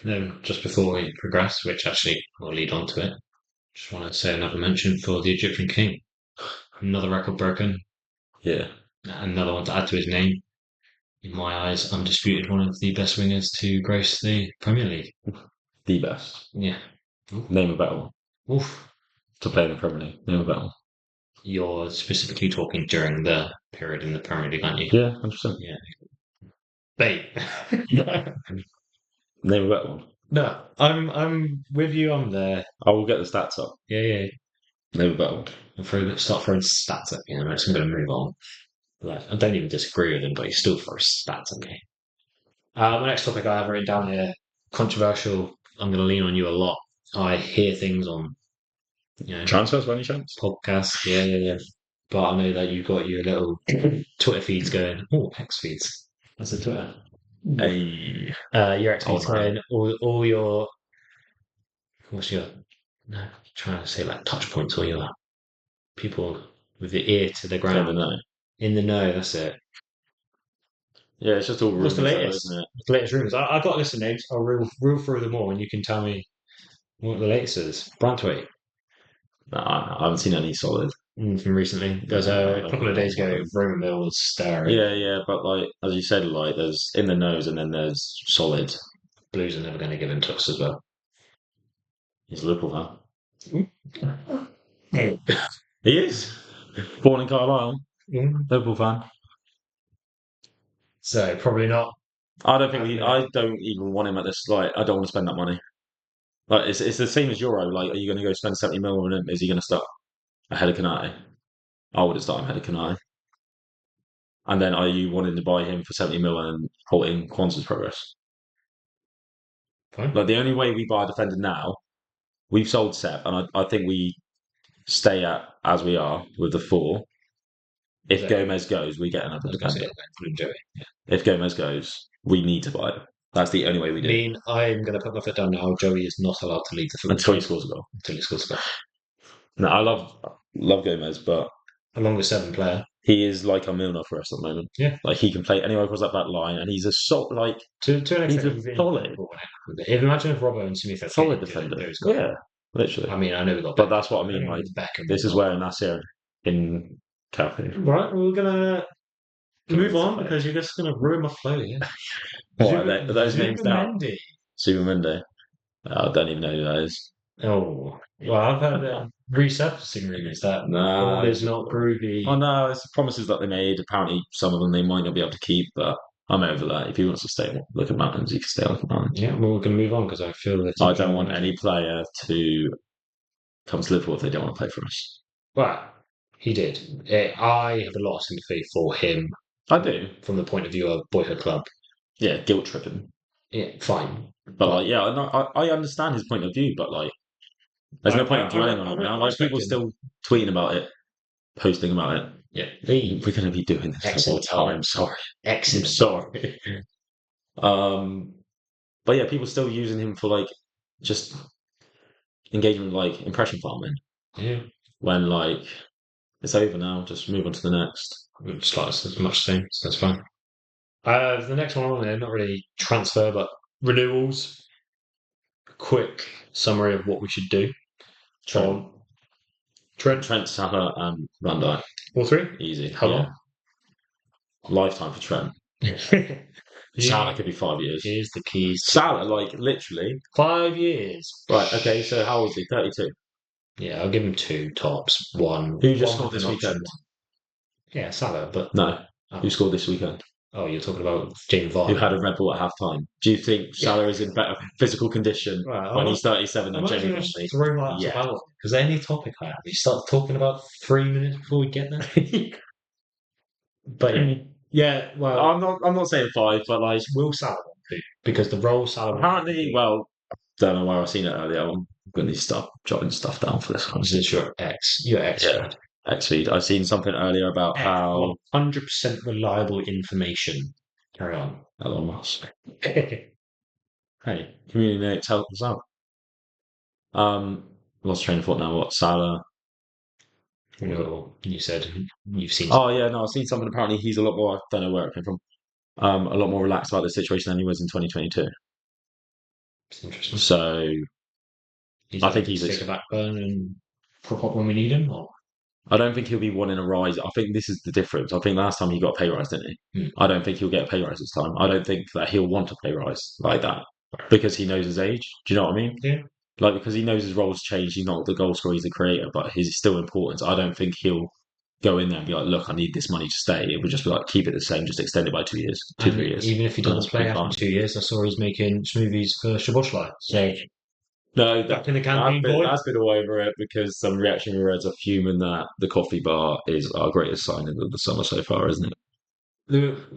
No, just before we progress, which actually will lead on to it, just want to say another mention for the Egyptian king. Another record broken, Yeah, another one to add to his name. In my eyes, undisputed one of the best wingers to grace the Premier League. the best. Yeah. Name a better one Oof. to play in the Premier League. Name a better one. You're specifically talking during the period in the Premier League, aren't you? Yeah, 100%. Yeah. Bait. Name a better one. No, I'm with you on there. I will get the stats up. Yeah. Name a better one. Start throwing stats at me, and I'm going to move on. Like, I don't even disagree with him, but he still throws stats at me. The next topic I have written down here, controversial. I'm going to lean on you a lot. I hear things on, Transfers by any chance? podcasts. Yeah. But I know that you've got your little Twitter feeds going. Oh, X feeds. That's a Twitter. Hey. Your X Oh feeds no. going. All your what's your no trying to say like touch points. All your people with the ear to the Never ground know. in the know. That's it. Yeah, it's just all What's the rumours though, latest? isn't it? What's the latest rumors? I got a list of names. I'll reel through them all, and you can tell me what the latest is. Brantwaite No, I haven't seen any solid. from recently. There's No, I a don't couple of know. days ago. Rumour mill was stirring. Yeah, but like as you said, like there's in the nose and then there's solid. Blues are never going to give him to us as well. He's a Liverpool Mm. fan. He is. Born in Carlisle. Liverpool fan. So probably not. I don't think I don't even want him at this. Like, I don't want to spend that money. Like it's the same as Euro. Like, are you going to go spend 70 mil on him? Is he going to start ahead of Kanate? I would have started him ahead of Kanate. And then are you wanting to buy him for 70 mil and halting Kwanzaa's progress? Fine. Like the only way we buy a defender now, we've sold Sep, and I think we stay at as we are with the four. If Yeah. Gomez goes, we get I another was going to say defender. Joey. If Gomez goes, we need to buy him. That's the only way we I do. mean, I'm going to put my foot down now. Joey is not allowed to leave the football Until he team scores a goal. until he scores a goal. No, I love Gomez, but Along with 7 player. he is like a Milner for us at the moment. Yeah. Like he can play anywhere across that back line, and he's a like To an he's extent, a he's solid, imagine if Robbo and Smith solid defender. Yeah, literally. I mean, I know we got, but that's what I mean. Like Beckham. this is where Nasir in Cafe. Right, we're gonna move on because you're just gonna ruin my flow here. What are those names down? Mendy. Supermendy. I don't even know who that is. Oh, well, I've heard resurfacing rumours that No, all is not groovy. Oh no, it's the promises that they made. Apparently, some of them they might not be able to keep, but I'm over that. If he wants to stay look at mountains, he can stay look at mountains. Yeah, well, we're gonna move on because I feel that I don't want any player to come to Liverpool if they don't want to play for us. Well, he did. I have a lot of sympathy for him. I do, from the point of view of boyhood club. Yeah, guilt tripping. Yeah, fine. But like, yeah, I understand his point of view, but like, there's no point in dwelling on it now. Like, people still tweeting about it, posting about it. Yeah, we're going to be doing this all the time. Sorry, excellent. I'm sorry. But yeah, people still using him for like just engagement, like impression farming. Yeah. When like it's over now, just move on to the next. Just like as much same, so that's fine. The next one on there, not really transfer, but renewals. Quick summary of what we should do. Trent, Trent, Salah, and Van Dijk. All three? Easy. How long? Lifetime for Trent. Salah could be 5 years. Here's the keys. Salah, like literally 5 years. Right. Okay. So how old is he? 32. Yeah, I'll give him 2 tops. One. Who just scored this weekend? Yeah, Salah, but no. Who scored this weekend? Oh, you're talking about Jamie Vardy. Who had a Red Bull at half time? Do you think Salah is in better physical condition when he's 37 than Jamie Vardy? Yeah. Because any topic I have, you start talking about 3 minutes before we get there. But yeah, well, I'm not saying 5, but like will Salah want to because the role Salah apparently, well, don't know where I've seen it earlier. I'm going to start jotting stuff down for this one. This is your X feed. X feed. I've seen something earlier about how 100% reliable information. Carry on. Elon Musk. Hey, community notes help us out. Lost train of thought now. What Salah? You said you've seen. Oh yeah, no, I've seen something. Apparently, he's a lot more. I don't know where it came from. A lot more relaxed about the situation than he was in 2022. It's interesting. So, I think he's take a backburn and prop up when we need him. Or? I don't think he'll be wanting a rise. I think this is the difference. I think last time he got a pay rise, didn't he? I don't think he'll get a pay rise this time. I don't think that he'll want a pay rise like that because he knows his age. Do you know what I mean? Yeah. Like because he knows his role's changed. He's not the goal scorer. He's the creator, but he's still important. So I don't think he'll go in there and be like, "Look, I need this money to stay." It would just be like, "Keep it the same, just extend it by 2 years, 3 years." Even if he doesn't play after 2 years, I saw he's making smoothies for Szoboszlai. So no, back in the campaign, that's been all over it because some reaction reds are fuming that the coffee bar is our greatest signing of the summer so far, isn't it?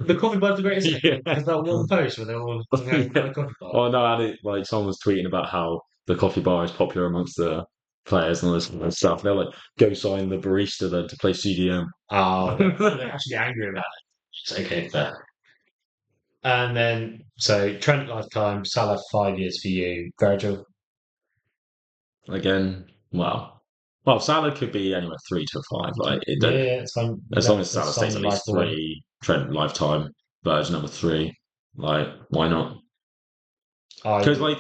The coffee bar's the greatest thing. Because that one post where they all the coffee bar. Oh no, and like someone was tweeting about how the coffee bar is popular amongst the players and all this kind of stuff. They're like, go sign the barista then to play CDM. Oh, they're actually angry about it. It's okay, fair. And then, so Trent lifetime, Salah 5 years for you, Virgil. Again, well, Salah could be anywhere 3 to 5. Like, it's fine. As long as Salah stays at least 3, Trent lifetime, Virgil number 3. Like, why not? Because like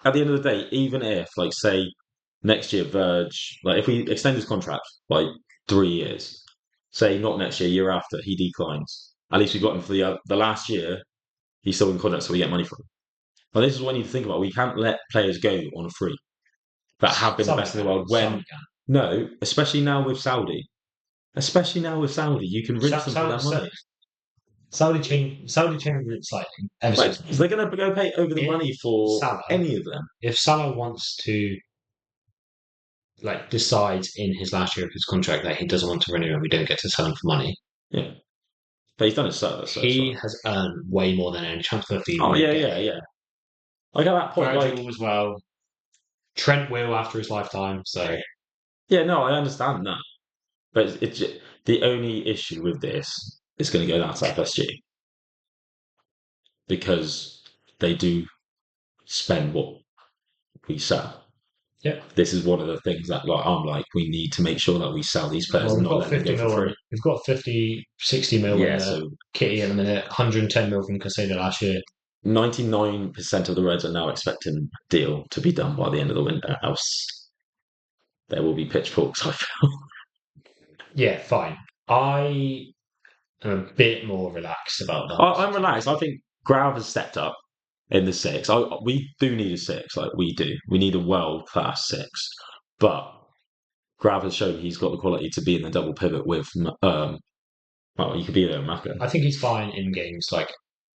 at the end of the day, even if like say next year Verge, like if we extend his contract like 3 years, say not next year after he declines, at least we got him for the last year. He's still in contract, so we get money from him. But this is what you need to think about. We can't let players go on a free that have been the best in the world. No, especially now with Saudi, you can rinse them for that money. Saudi changed it slightly, ever so Like, slightly. is they going to go pay over the If money for Salah, any of them? if Salah wants to like decides in his last year of his contract that he doesn't want to renew and we don't get to sell him for money, Yeah, but he's done it so it's he fine. has earned way more than any transfer fee Oh will yeah, get yeah, him. yeah. Like at that point, like Virgil as well. Trent will after his lifetime. So yeah, no, I understand that, but the only issue with this is going to go down to FSG because they do spend what we sell. yeah. This is one of the things that like I'm like we need to make sure that we sell these players Well, and we've not got let them 50 go for mil free. on. We've got 50, 60 mil in Yeah, the so kitty at the minute. 110 mil from Casado last year. 99% of the Reds are now expecting a deal to be done by the end of the window, else there will be pitchforks. I feel. Yeah, fine. I am a bit more relaxed about the whole I'm relaxed. I situation. think Grav has stepped up in the six. We do need a six, like we do. We need a world class six, but Grav has shown he's got the quality to be in the double pivot with. Well, you could be there, Maka. I think he's fine in games like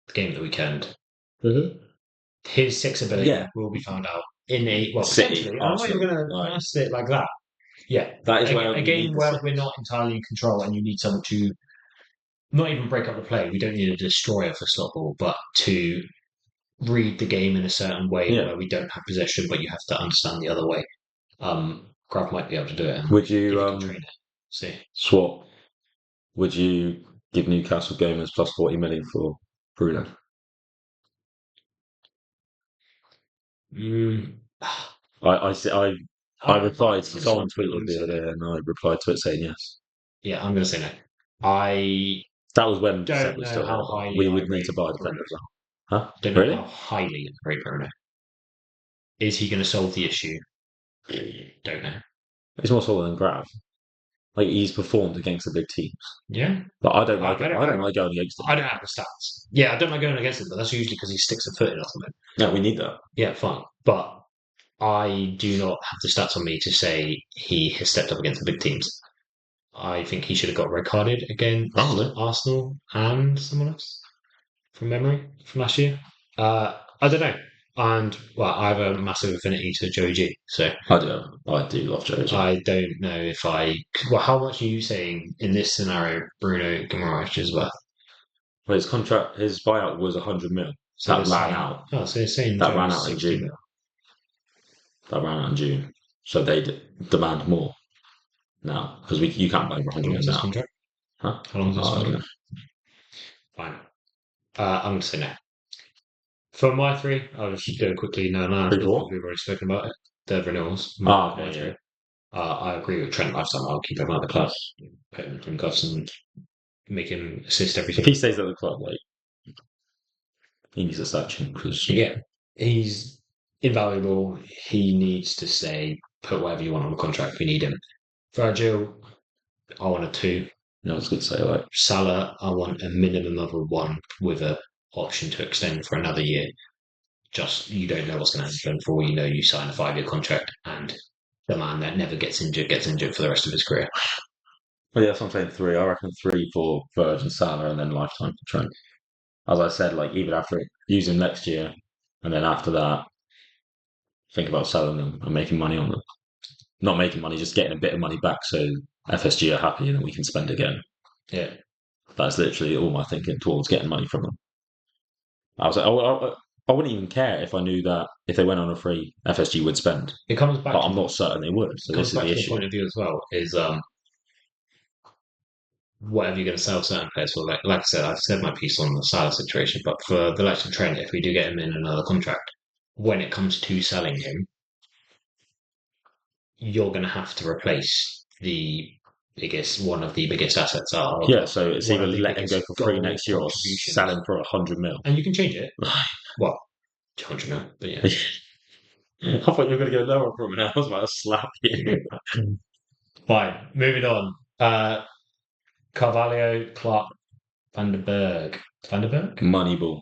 the game of the weekend. Mm-hmm. His six ability Yeah, will be found out in City, potentially. I'm not even Arsenal, going to like nurse it like that. Yeah, that is where a we need game the where six. we're not entirely in control and you need someone to not even break up the play. We don't need a destroyer for slot ball, but to read the game in a certain way Yeah. where we don't have possession, but you have to understand the other way. Grab might be able to do it, and Would if you you can train it, see. swap? Would you give Newcastle Gamers plus 40 million for Bruno? Mm, I, I, see- I, I I'm replied to gonna say, someone tweeted I'm gonna the say other no. day, and I replied to it saying yes. Yeah, I'm gonna say no. I That was when Seb don't was know still here, how but highly we I would need rate to buy a Bruno. defender as well. Huh? Don't know how Really? highly I rate Bruno. Is he going to solve the issue? Don't know. He's more solid than Grav. Like he's performed against the big teams, Yeah, but I don't like it. I don't. I don't like going against him. I don't have the stats. Yeah, I don't mind going against him, but that's usually because he sticks a foot in or something. No, we need that. Yeah, fine. But I do not have the stats on me to say he has stepped up against the big teams. I think he should have got red carded against Probably. Arsenal and someone else from memory from last year. I don't know. And well, I have a massive affinity to Joey G, so I do. I do love Jojo. I don't know if I. Well, how much are you saying in this scenario Bruno Guimaraes is worth? But his contract, his buyout was 100 mil. So they're That ran saying, out. oh, so they're saying That ran Joe's out in 60 June. mil. That ran out in June. So they demand more now because you can't buy for How 100 long mil is this now. contract? Huh? How long is this Oh, I don't contract? know. Fine. I'm going to say no. For my three, I'll just do it quickly now and Three because for what? we've already spoken about it. The renewals. Oh, My okay, yeah. three. I agree with Trent Lifestyle. I'll keep him out of the club, put him in cuffs and make him assist every If he single. stays at the club, like he needs a statue because Yeah, he's invaluable. He needs to stay. Put whatever you want on the contract. We need him. Virgil, I want a two. I was going to say like Salah, I want a minimum of a one with a option to extend for another year. Just you don't know what's going to happen. For all you know, you sign a 5 year contract, and the man that never gets injured for the rest of his career. well, yeah, that's what I'm saying. Three. I reckon three for Virgin Salah and then lifetime for Trent. As I said, like even after using next year and then after that, think about selling them and making money on them. Not making money, just getting a bit of money back so FSG are happy and then we can spend again. Yeah, That's literally all my thinking towards getting money from them. I was like, I wouldn't even care if I knew that if they went on a free, FSG would spend, it comes back but to I'm not certain they would. So comes this is back the to the issue. point of view as well. Is whatever you're going to sell certain players for. Like I said, I've said my piece on the Salah situation, but for the likes of Trent, if we do get him in another contract, when it comes to selling him, you're going to have to replace the one of the biggest assets are Yeah, so it's one either of the let him go biggest for free goal next year or sell contributions. him for 100 mil. And you can change it. Well, 200 mil, but yeah. I thought you were going to go lower from it. I was about to slap you. Fine. Moving on. Carvalho, Clark, Van der Berg. Van der Berg? Moneyball.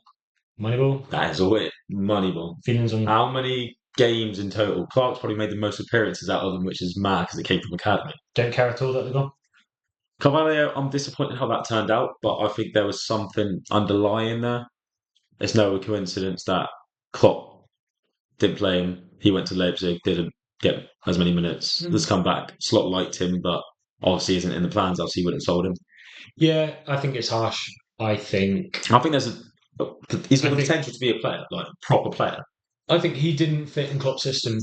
Moneyball? That is all it. Moneyball. Feelings on. How many games in total? Clark's probably made the most appearances out of them, which is mad because it came from academy. Don't care at all that they're gone. Carvalho, I'm disappointed how that turned out, but I think there was something underlying there. It's no coincidence that Klopp didn't play him. He went to Leipzig, didn't get as many minutes. Has come back. Slot liked him, but obviously isn't in the plans. Else he wouldn't have sold him. Yeah, I think it's harsh. I think I think he's got I the think potential to be a player, like a proper player. I think he didn't fit in Klopp's system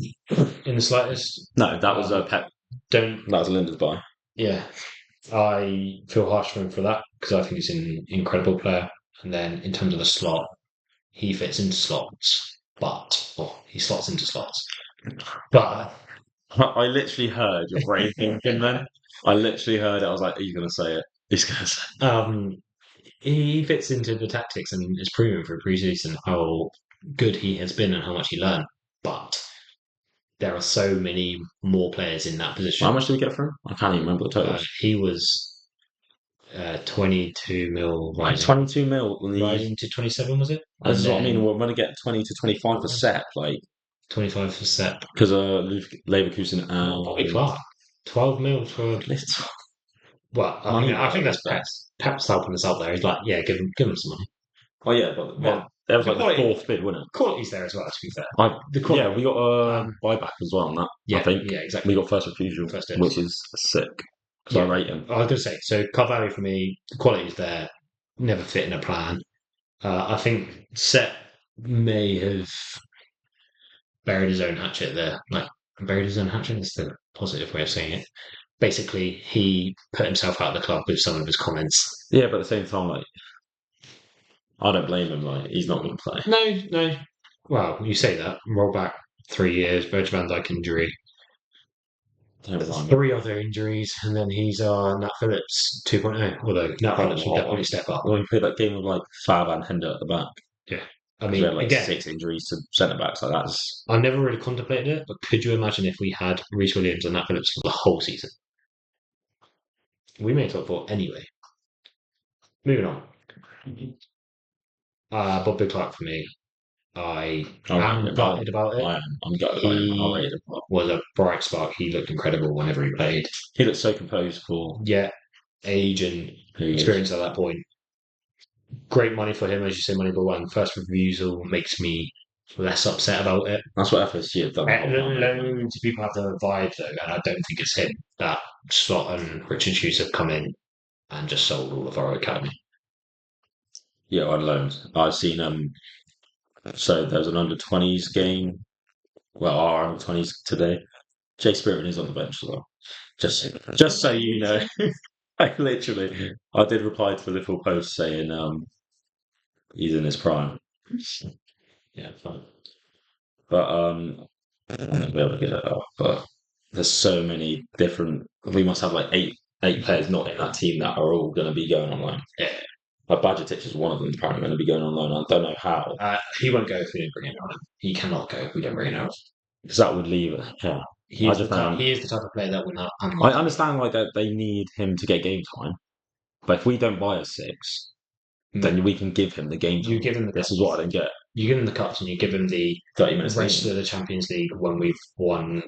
in the slightest. No, that was a Pep. Don't That was a Linda's buy. Yeah, I feel harsh for him for that because I think he's an incredible player. And then in terms of the slot, he fits into slots, but he slots into slots. But I literally heard your brain thinking then. I literally heard it. I was like, he's going to say it. He's going to say it. he fits into the tactics and is proven for preseason how good he has been and how much he learned. But there are so many more players in that position. How much did we get for him? I can't even remember the totals. He was 22 mil rising. 22 mil. Rising to 27, was it? This is what I mean. We're going to get 20 to 25 for Sepp, like 25 for Sepp. because Leverkusen and Bobby Clark. 12 mil for. Well, I think that's Pep's helping us out there. He's like, yeah, give him some money. Oh yeah, but that was like the fourth bid, wasn't it? Quality's there as well, to be fair. Yeah, we got a buyback as well on that. Yeah, I think. Yeah, exactly. We got first refusal, which is sick. Because I rate him. I was going to say, so Carvalho for me, the quality's there. Never fit in a plan. I think Sepp may have buried his own hatchet there. Like, buried his own hatchet is the positive way of saying it. Basically, he put himself out of the club with some of his comments. Yeah, but at the same time, like, I don't blame him. Like, he's not going to play. No. Well, you say that. Roll back 3 years, Virgil van Dijk injury. 3 other injuries, and then he's Nat Phillips 2.0. Although Nat Phillips will definitely step up. When you play that game with like Fab and Hender at the back. Yeah. I mean, we had like again, 6 injuries to centre backs. Like that's. I never really contemplated it, but could you imagine if we had Reece Williams and Nat Phillips for the whole season? We made top 4 anyway. Moving on. Bobby Clark for me. I am gutted about it. I'm gutted about him. I rated him. Was a bright spark. He looked incredible whenever he played. He looked so composed for age and experience at that point. Great money for him, as you say, Moneyball1. First refusal makes me less upset about it. That's what FSG have done. Loads of people have the vibe though, and I don't think it's him. That Slot and Richard Hughes have come in and just sold all of our academy. Yeah, on loans. I've seen so there's an under-20s game. Well, our under-20s today. Jay Spirit is on the bench as well. Just so you know. I did reply to the Liverpool post saying he's in his prime. Yeah, fine. But I'm not gonna be able to get it up. But there's so many different. We must have like eight players not in that team that are all going to be going online. Yeah. Bajatic is one of them apparently going to be going online. I don't know how. He won't go if we don't bring him on. He cannot go if we don't bring him out. Because that would leave it. Yeah. He is the type of player that would not. I understand like that they need him to get game time, but if we don't buy a 6, then we can give him the game time. You give him the. This is what I don't get. You give him the cups and you give him the 30 minutes rest of the Champions League when we've won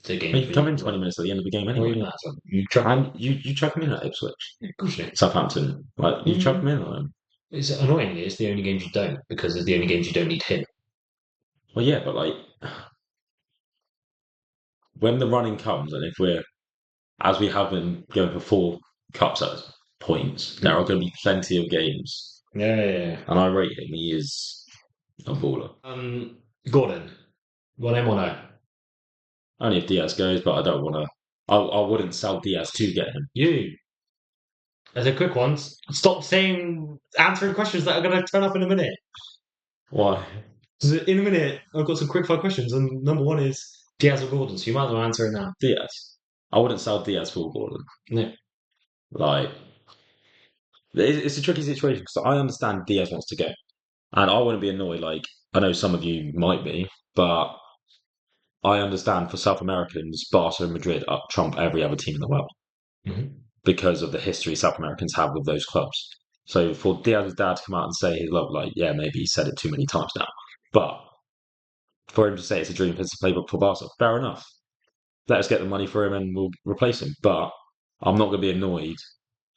the game. You come in 20 minutes at the end of the game anyway. You chuck him in at Ipswich. Yeah, of course you do. Southampton. Like you chuck him in on him. It's annoyingly, it's the only games you don't because it's the only games you don't need him. Well, yeah, but like when the running comes, and if we're as we have been going for 4 cups at points, there are going to be plenty of games. Yeah. And I rate him. He is a baller. Gordon, 1M or no? Only if Diaz goes, but I don't want to. I wouldn't sell Diaz to get him. As a quick ones, stop answering questions that are going to turn up in a minute. Why? In a minute, I've got some quick fire questions, and number 1 is Diaz or Gordon, so you might as well answer it now. Diaz. I wouldn't sell Diaz for Gordon. No. Like, it's a tricky situation because I understand Diaz wants to go. And I wouldn't be annoyed. Like, I know some of you might be, but I understand for South Americans, Barca and Madrid trump every other team in the world because of the history South Americans have with those clubs. So for Diaz's dad to come out and say his love, like, yeah, maybe he said it too many times now, but for him to say it's a dream to play for Barca, fair enough. Let us get the money for him and we'll replace him. But I'm not going to be annoyed.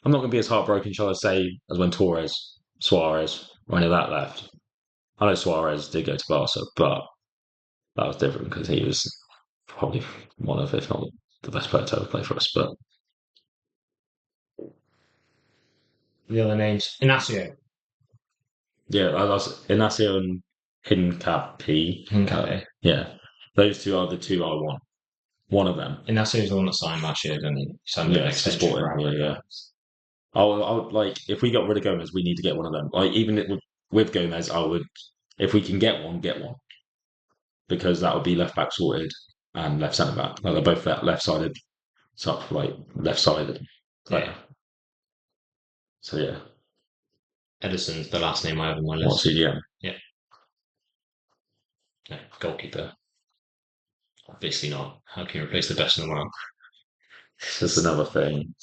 I'm not going to be as heartbroken, shall I say, as when Suarez, or any of that left. I know Suarez did go to Barca, but that was different because he was probably one of, if not the best player to ever play for us. But The other names, Inacio. yeah, I was Inacio and Hincapi. Okay. Yeah, those two are the two I want. One of them. Inacio is the one that signed last year, didn't he? Signed an Yes, the extension Sporting. for Yeah. I would like if we got rid of Gomez, we need to get one of them. Like even with Gomez, I would if we can get one because that would be left back sorted and left centre back. Like they're both left sided, like left sided. Yeah. So yeah, Edison's the last name I have on my what list. CDM? Yeah. No, goalkeeper. Obviously not. How can you replace the best in the world? That's another thing.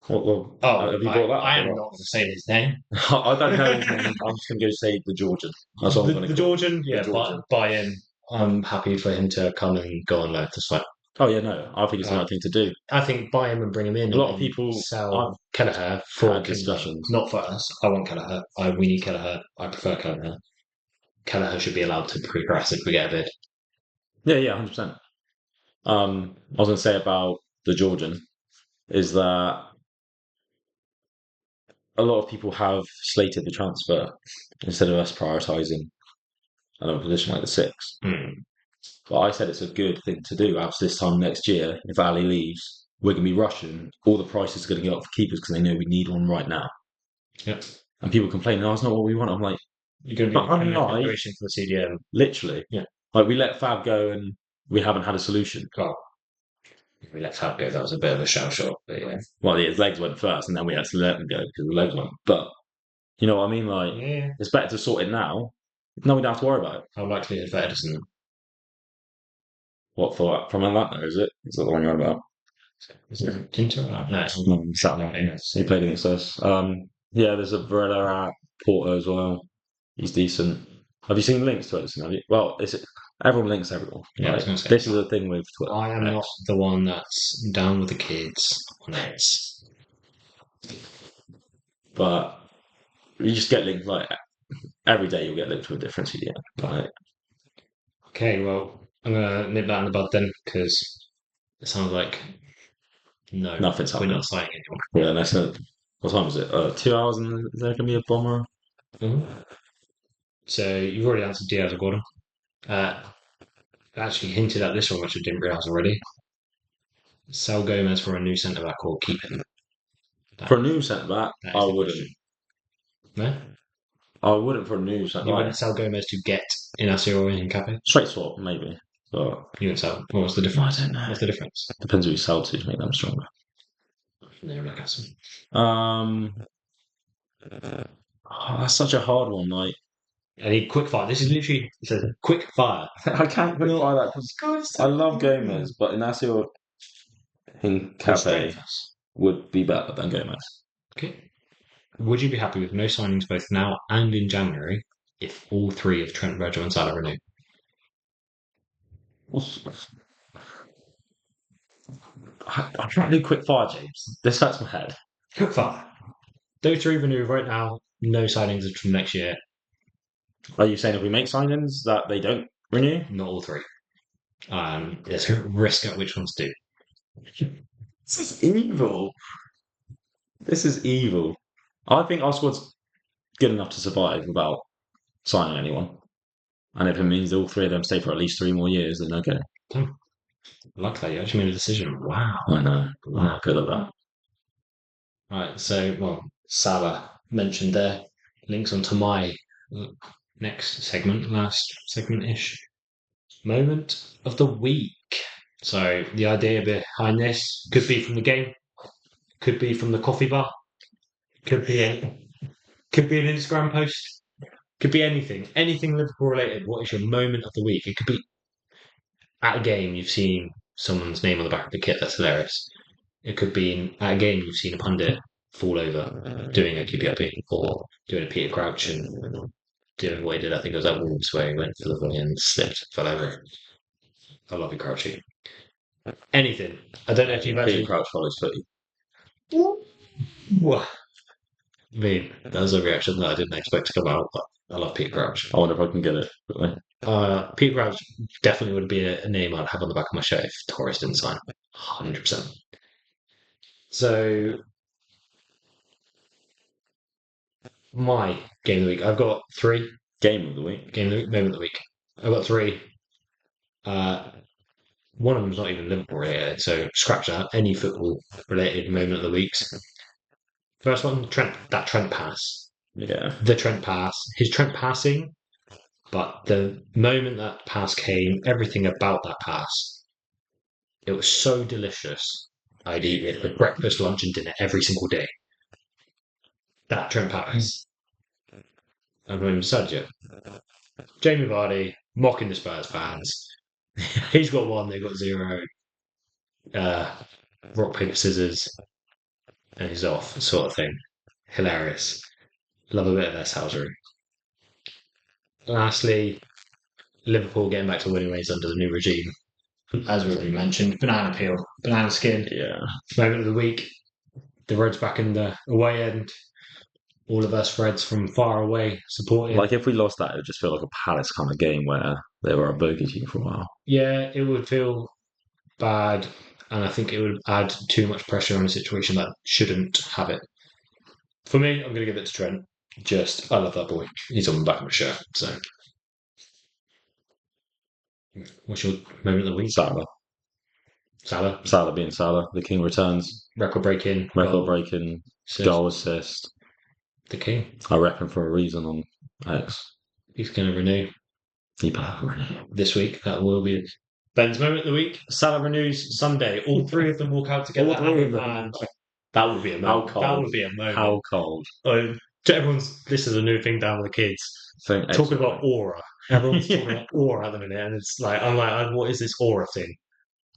Well, Oh, have you brought that I up am or not going to say his name. not? I don't know his name. I'm just going to go say the Georgian. That's what I'm going The to call Georgian, the yeah, Georgian. buy in. I'm happy for him to come and go on loan. That's fine. Oh yeah, no, I think it's the right thing to do. I think buy him and bring him in A and lot of then people I've sell Kelleher for had Kinsey. discussions. Not for us. I want Kelleher. We need Kelleher. I prefer Kelleher. Kelleher should be allowed to progress if we get a bid. Yeah, 100%. I was going to say about the Georgian is that a lot of people have slated the transfer instead of us prioritising another position like the six. Mm. But I said it's a good thing to do. After this time next year, if Ali leaves, we're going to be rushing. All the prices are going to go up for keepers because they know we need one right now. Yep. And people complain, "Oh, it's not what we want." I'm like, You're going to but be I'm in a not. preparation for the CDM. Literally, Yeah. like we let Fab go and we haven't had a solution. Well, if we let Fab go, that was a bit of a shell shock. But yeah. Well, his legs went first, and then we had to let him go because the legs went. But you know what I mean? Like, Yeah. it's better to sort it now. No, we don't have to worry about it. How likely is for Edison? What for? From Atlanta, is it? Is that the one you're on about? Is it Tinto? No. No, Saturday. Yes. He played against us. Yeah, there's a Varela at Porto as well. He's decent. Have you seen links to Edison? Have you? Well, everyone links everyone. Yeah, I was Right? going to say. This is the thing with Twitter. I am not the one that's down with the kids on it. But you just get linked like every day. You'll get linked to a different CDM. Like, Okay, well, I'm going to nip that in the bud then because it sounds like no, nothing's we're happening. not signing anyone. Yeah, that's it. What time is it? 2 hours, and is there going to be a bomber? Mhm. So you've already answered Diaz or Gordon. I actually hinted at this one, which I didn't realise already. Sell Gomez for a new centre back or keep him? For a new centre back, That I is the wouldn't. question. No? I wouldn't for a new centre You back. wouldn't sell Gomez to get Inacio or Hincapié? Straight swap, maybe. But You wouldn't sell. What's the difference? I don't know. What's the difference? Depends who you sell to make them stronger. No, look at some. Um, that's such a hard one. Like, I need quick fire. This is literally, it says quick fire. I can't really buy that because I love Gomez, but Inacio Hincapié would be better than Gomez. Okay. Would you be happy with no signings both now and in January if all three of Trent, Virgil, and Salah renew? I'm trying to do quick fire, James. This hurts my head. Quick fire. Those three renew right now. No signings until next year. Are you saying if we make signings that they don't renew? Not all three. There's a risk at which ones do. This is evil. This is evil. I think our squad's good enough to survive without signing anyone. And if it means all three of them stay for at least 3 more years, then okay. Like that, you actually made a decision. Wow. I know. I'm not good at that. Right, so, well, Salah mentioned there. Links onto my next segment, last segment-ish. Moment of the week. So the idea behind this could be from the game, could be from the coffee bar, could be could be an Instagram post, could be anything Liverpool related. What is your moment of the week? It could be at a game you've seen someone's name on the back of the kit. That's hilarious. It could be at a game you've seen a pundit fall over doing a QPRP or doing a Peter Crouch and doing what he did. I think it was at Wolves where he went for the volley and slipped, fell over. I love you, Crouchy. Anything. I don't know if you've Peter actually. Crouch follows footy. Wha- I mean, that was a reaction that I didn't expect to come out, but I love Peter Crouch. I wonder if I can get it. Quickly. Peter Crouch definitely would be a name I'd have on the back of my shirt if Torres didn't sign. 100%. So, my game of the week. I've got three. Game of the week. Game of the week, moment of the week. I've got three. Uh, one of them's not even Liverpool related, so scratch that. Any football related moment of the weeks. First one, Trent pass. Yeah. The Trent pass. His Trent passing, but the moment that pass came, everything about that pass, it was so delicious. I'd eat it for breakfast, lunch, and dinner every single day. That Trent pass. I've not even decided yet. Jamie Vardy mocking the Spurs fans. He's got one, they've got zero. Uh, rock, paper, scissors, and he's off, sort of thing. Hilarious. Love a bit of their salary. Lastly, Liverpool getting back to winning ways under the new regime. As we already mentioned, banana peel, banana skin. Yeah. Moment of the week. The Reds back in the away end. All of us Reds from far away supporting. Like if we lost that, it would just feel like a Palace kind of game where they were a bogey team for a while. Yeah, it would feel bad, and I think it would add too much pressure on a situation that shouldn't have it. For me, I'm going to give it to Trent. I love that boy. He's on the back of my shirt. So, what's your moment of the week? Salah. Salah. Salah being Salah. The king returns. Record breaking. Record breaking. Goal assist. The king. I reckon for a reason on X. He's going to renew. He better renew. This week. That will be Ben's moment of the week. Salah renews Sunday. All three of them walk out together. All three of them. That would be a moment. How cold? That would be a moment. How cold? This is a new thing down with the kids. Talking about aura. Everyone's talking about aura at the minute, and it's like, I'm like, what is this aura thing?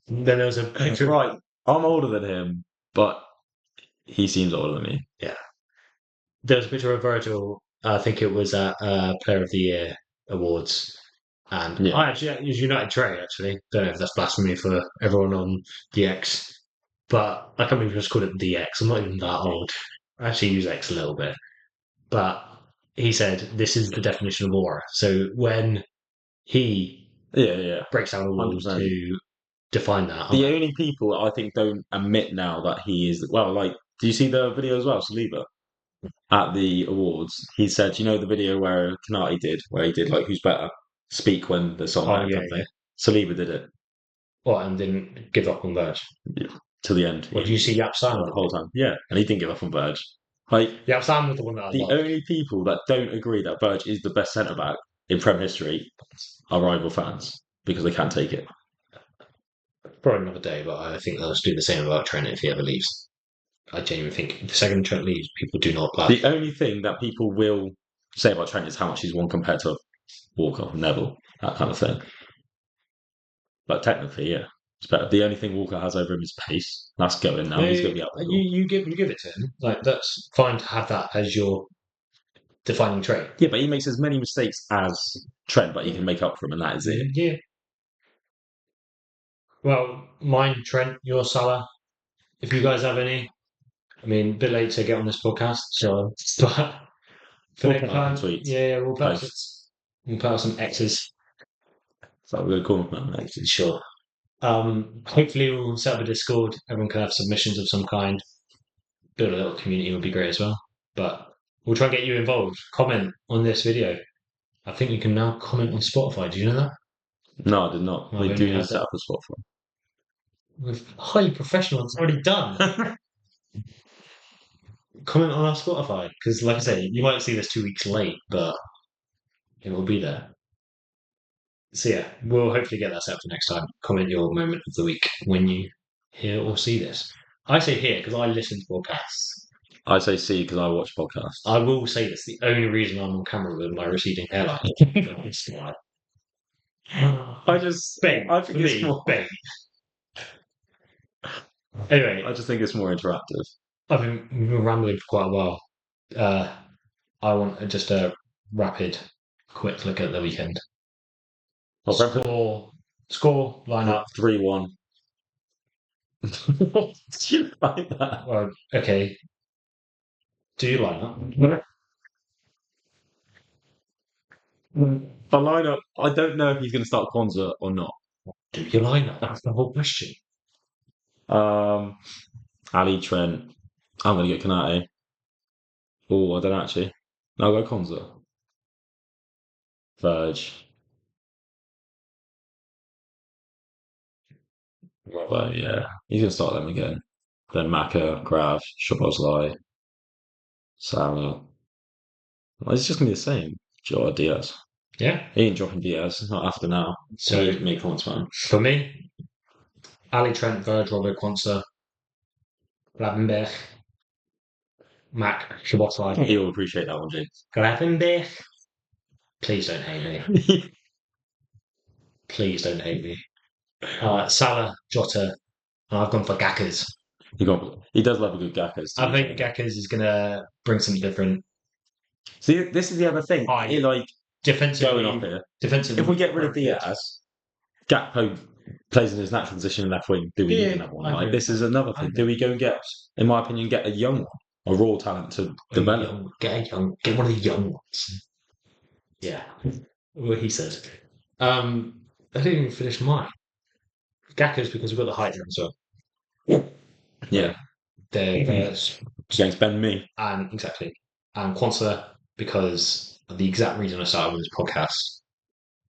Then there was a picture. Right, I'm older than him, but he seems older than me. Yeah. There was a picture of Virgil. I think it was at Player of the Year awards. And Yeah. I actually, it was United Trey, actually. Don't know if that's blasphemy for everyone on the X. But I can't believe we just called it the X. I'm not even that old. I actually use X a little bit. But he said this is the definition of aura. So when he Yeah. breaks down the walls 100%. to define that. The only people I think don't admit now that he is like. Do you see the video as well, Saliba? At the awards, he said, you know, the video where Kanati did, where he did like who's better, speak when the song. Oh, yeah. Saliba did it. What, and didn't give up on Verge? Yeah, to the end. What, do you see Yap Sam the whole time? Yeah, and he didn't give up on Verge. Like Yap Sam was the one that I the loved. only people that don't agree that Verge is the best centre back in Prem history are rival fans because they can't take it. Probably another day, but I think they'll do the same about Trent if he ever leaves. I genuinely think the second Trent leaves, people do not laugh. The only thing that people will say about Trent is how much he's won compared to Walker, Neville, that kind of thing. But technically, yeah, it's better. The only thing Walker has over him is pace. That's going now. He's going to be up there. You give it to him. Like, that's fine to have that as your defining trait. Yeah, but he makes as many mistakes as Trent, but he can make up for them, and that is it. Yeah. Well, mine, Trent, your Salah. If you guys have any, I mean, a bit late to get on this podcast, so but for next time, tweets. Yeah, we'll put out some X's. So we're going to call them X's, sure. Hopefully we'll set up a Discord. Everyone can have submissions of some kind. Build a little community would be great as well. But we'll try and get you involved. Comment on this video. I think you can now comment on Spotify. Do you know that? No, I did not. Well, we then do you need have to set up a Spotify. With highly professional, it's already done. Comment on our Spotify because, like I say, you might see this 2 weeks late, but it will be there. So yeah, we'll hopefully get that set up for next time. Comment your moment of the week when you hear or see this. I say hear because I listen to podcasts. I say see because I watch podcasts. I will say this: the only reason I'm on camera with my receding hairline. I just Bang. I think it's more. Bang. Anyway, I just think it's more interactive. we've been rambling for quite a while. I want just a rapid, quick look at the weekend. Score, line up. 3-1. What do you like that? Well, okay. Do you line up? A lineup. I don't know if he's going to start Kwanzaa or not. Do you line up? That's the whole question. Um, Ali, Trent. I'm going to get Kanate. Oh, I don't know, actually. No, I'll go Kwanzaa. Verge. But yeah, he's going to start them again. Then Maka, Grav, Shabazlai, Salah. Well, it's just going to be the same. Jota Diaz. Yeah. He ain't dropping Diaz, not after now. So He make comments about him. for me, Ali, Trent, Verge, Robbo, Quansah, Gravenberch, Mac, Szoboszlai. He'll appreciate that one, James. Gravenberch. Please don't hate me. he Please don't hate me. Salah, Jota, and I've gone for Gackers. he does love a good Gackers. I think Gackers is going to bring something different. See, this is the other thing. He like Defensively, going off here. defensively. If we get rid of Diaz, Gakpo plays in his natural position in left wing. Do we need another one? Like this is another thing. Do we go and get, in my opinion, get a young one, a raw talent to develop? Get one of the young ones. Yeah, what he said. I didn't even finish mine. Gackers because we've got the height there as well. Yeah, They're against Ben Me. and exactly, and Quansah because of the exact reason I started with this podcast.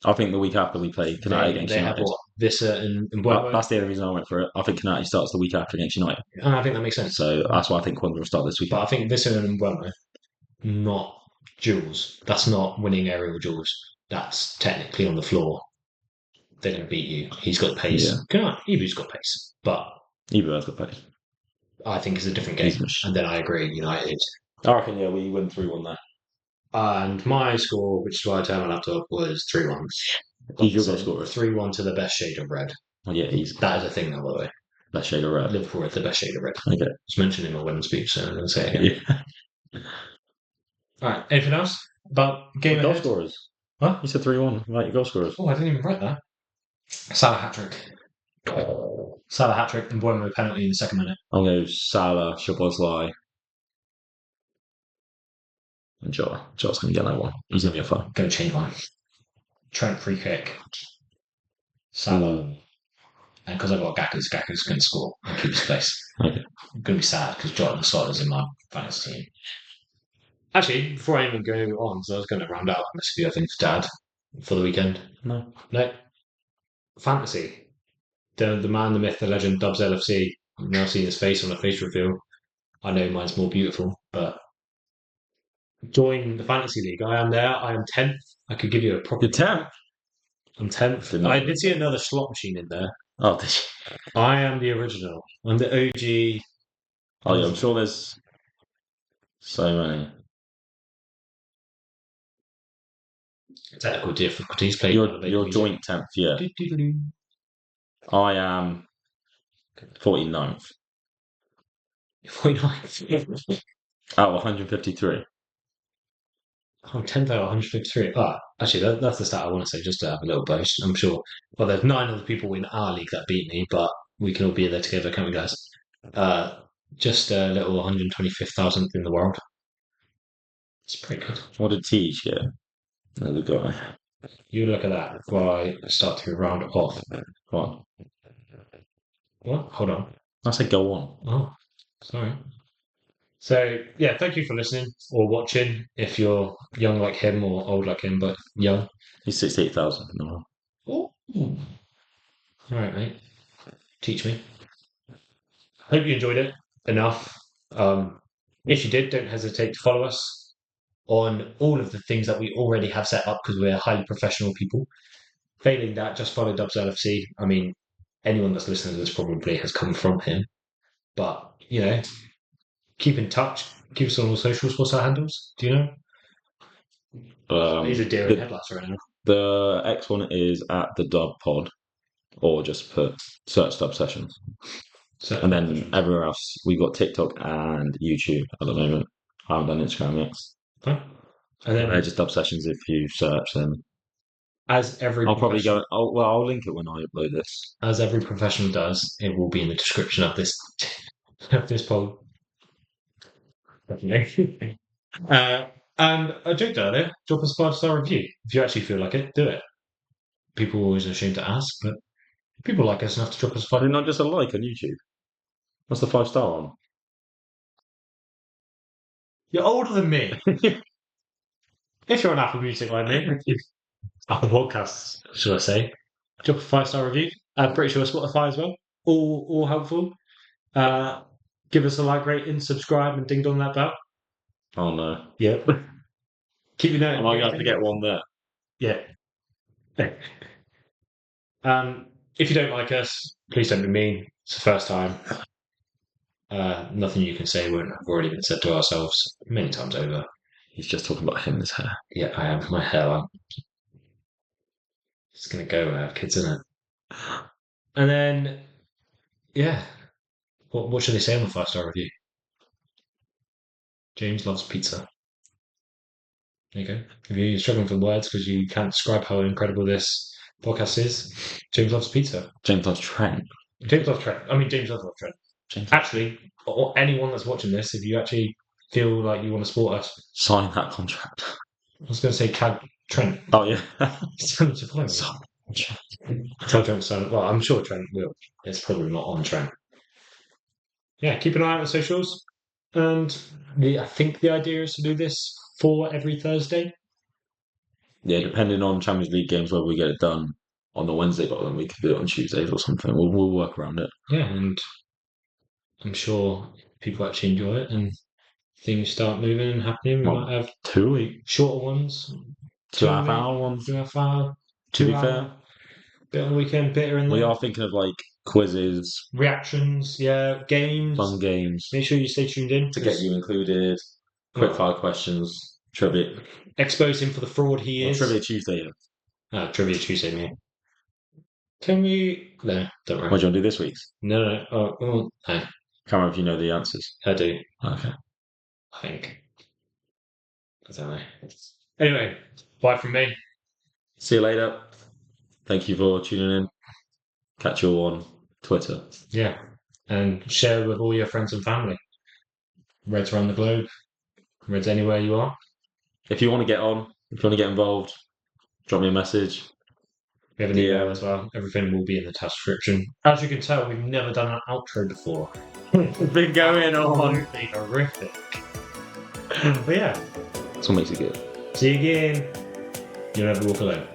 I think the week after we play Kanate against They have United. what Vissa and Mbeumo. That's the only reason I went for it. I think Kanate starts the week after against United. And I think that makes sense. So that's why I think Kwanzaa will start this week. But I think Vissa and Mbeumo, not duels. That's not winning aerial duels. That's technically on the floor. They're going to beat you. He's got pace. Yeah. Ibu's got pace. But Ibu has got pace. I think it's a different game. And then I agree, United. I reckon, yeah, we win 3-1 there. And my score, which is why I turned my laptop, was 3-1. He's your goal scorer. 3-1 to the best shade of red. Oh, yeah, that is a thing now, by the way. Best shade of red. Liverpool are the best shade of red. Okay. It's mentioned in my women's speech, so I'm going to say it again. Yeah. All right. Anything else about game goal ahead? scorers? What? You said 3-1. Right, your goal scorers. Oh, I didn't even write that. Salah hat-trick. Salah hat-trick and Mbeumo penalty in the second minute. I'll go Salah, Szoboszlai, and Jota. Jota's going to get that one. He's going to be a fun. Going to change one. Trent free kick. Salah. And because I've got Gackers going to score and keep his place. Okay. I'm going to be sad because Jota and Slot is in my fantasy team. Actually, before I even go on, so I was going to round out unless you have anything for Dad for the weekend. No. Fantasy. The man, the myth, the legend, Dubs LFC. I've now seen his face on a face reveal. I know mine's more beautiful, but join the fantasy league. I am there. I am 10th. I could give you a proper. You're 10th? I'm 10th. I did see another slot machine in there. Oh, did you? I am the original. I'm the OG. Oh, yeah, I'm sure there's so many. Technical difficulties. You're joint 10th, yeah. I am 49th. 49th. Out of 153. Oh, 10th out of 153. Actually, that's the stat I want to say, just to have a little boast. I'm sure. Well, there's 9 other people in our league that beat me, but we can all be there together, can't we, guys? Just a little 125,000th in the world. It's pretty good. What did Teach get? Another guy. You look at that before I start to round off. What? What? Hold on. I said go on. Oh, sorry. So, yeah, thank you for listening or watching if you're young like him or old like him, but young. He's 68,000. No. Oh. All right, mate. Teach me. Hope you enjoyed it enough. If you did, don't hesitate to follow us on all of the things that we already have set up because we're highly professional people. Failing that, just follow Dubs LFC. I mean, anyone that's listening to this probably has come from him. But, keep in touch. Keep us on all socials. What's our handles? Do you know? He's a deer in headlights right now. The X one is at the Dub Pod, or just put search Dub Sessions. And then everywhere else, we've got TikTok and YouTube at the moment. I haven't done Instagram yet. Fine. And then just Dub Sessions. If you search, then As every I'll probably professional, go. I'll link it when I upload this. as every professional does, it will be in the description of this of this poll. Definitely. And I joked earlier, drop us a 5-star review. If you actually feel like it, do it. People are always ashamed to ask, but people like us enough to drop us Is it not just a like on YouTube? What's the 5-star on? You're older than me. If you're on Apple Music like me, Apple Podcasts, should I say, drop a 5-star review. I'm pretty sure Spotify as well. All helpful. Give us a like, rate, and subscribe, and ding dong that bell. Oh no. Yep. Keep your Am I going to have to notifications. get one there? Yeah. If you don't like us, please don't be mean. It's the first time. Nothing you can say won't have already been said to ourselves many times over. He's just talking about him and his hair. Yeah, I am. My hair. It's gonna go when I have kids, isn't it? And then, yeah. What should they say on the 5-star review? James loves pizza. There you go. If you're struggling for words because you can't describe how incredible this podcast is, James loves pizza. James loves Trent. James loves Trent. I mean, James does love Trent. James Actually, or anyone that's watching this, if you actually feel like you want to support us, sign that contract. I was going to say tag Trent. Oh yeah. Sign to follow me. Sign the contract. Tell Trent to sign it. Well, I'm sure Trent will. It's probably not on Trent. Yeah, keep an eye out on socials. And I think the idea is to do this for every Thursday. Yeah, depending on Champions League games, whether we get it done on the Wednesday, but then we could do it on Tuesdays or something. We'll work around it. Yeah, and I'm sure people actually enjoy it and things start moving and happening. We might have 2 weeks, shorter ones, 2.5 hour ones. 2.5 hour, To be 2 hour, fair, bit on the weekend, bit here and we there. are thinking of like quizzes, Reactions, yeah, games. fun games Make sure you stay tuned in to get you included. Quick fire questions, trivia. Expose him for the fraud he is. Trivia Tuesday. Trivia Tuesday, mate. Can we? No, don't worry. What do you want to do this week? No. Oh, no. Can't remember if you know the answers. I do. Okay. I think. I don't know. Anyway, bye from me. See you later. Thank you for tuning in. Catch you all on Twitter. Yeah, and share with all your friends and family. Reds around the globe. Reds anywhere you are. If you want to get on, if you want to get involved, drop me a message. We have an email as well. Everything will be in the description. As you can tell, we've never done an outro before. It's been going on. Absolutely horrific. But yeah. That's what makes it good. See you again. You'll never walk alone.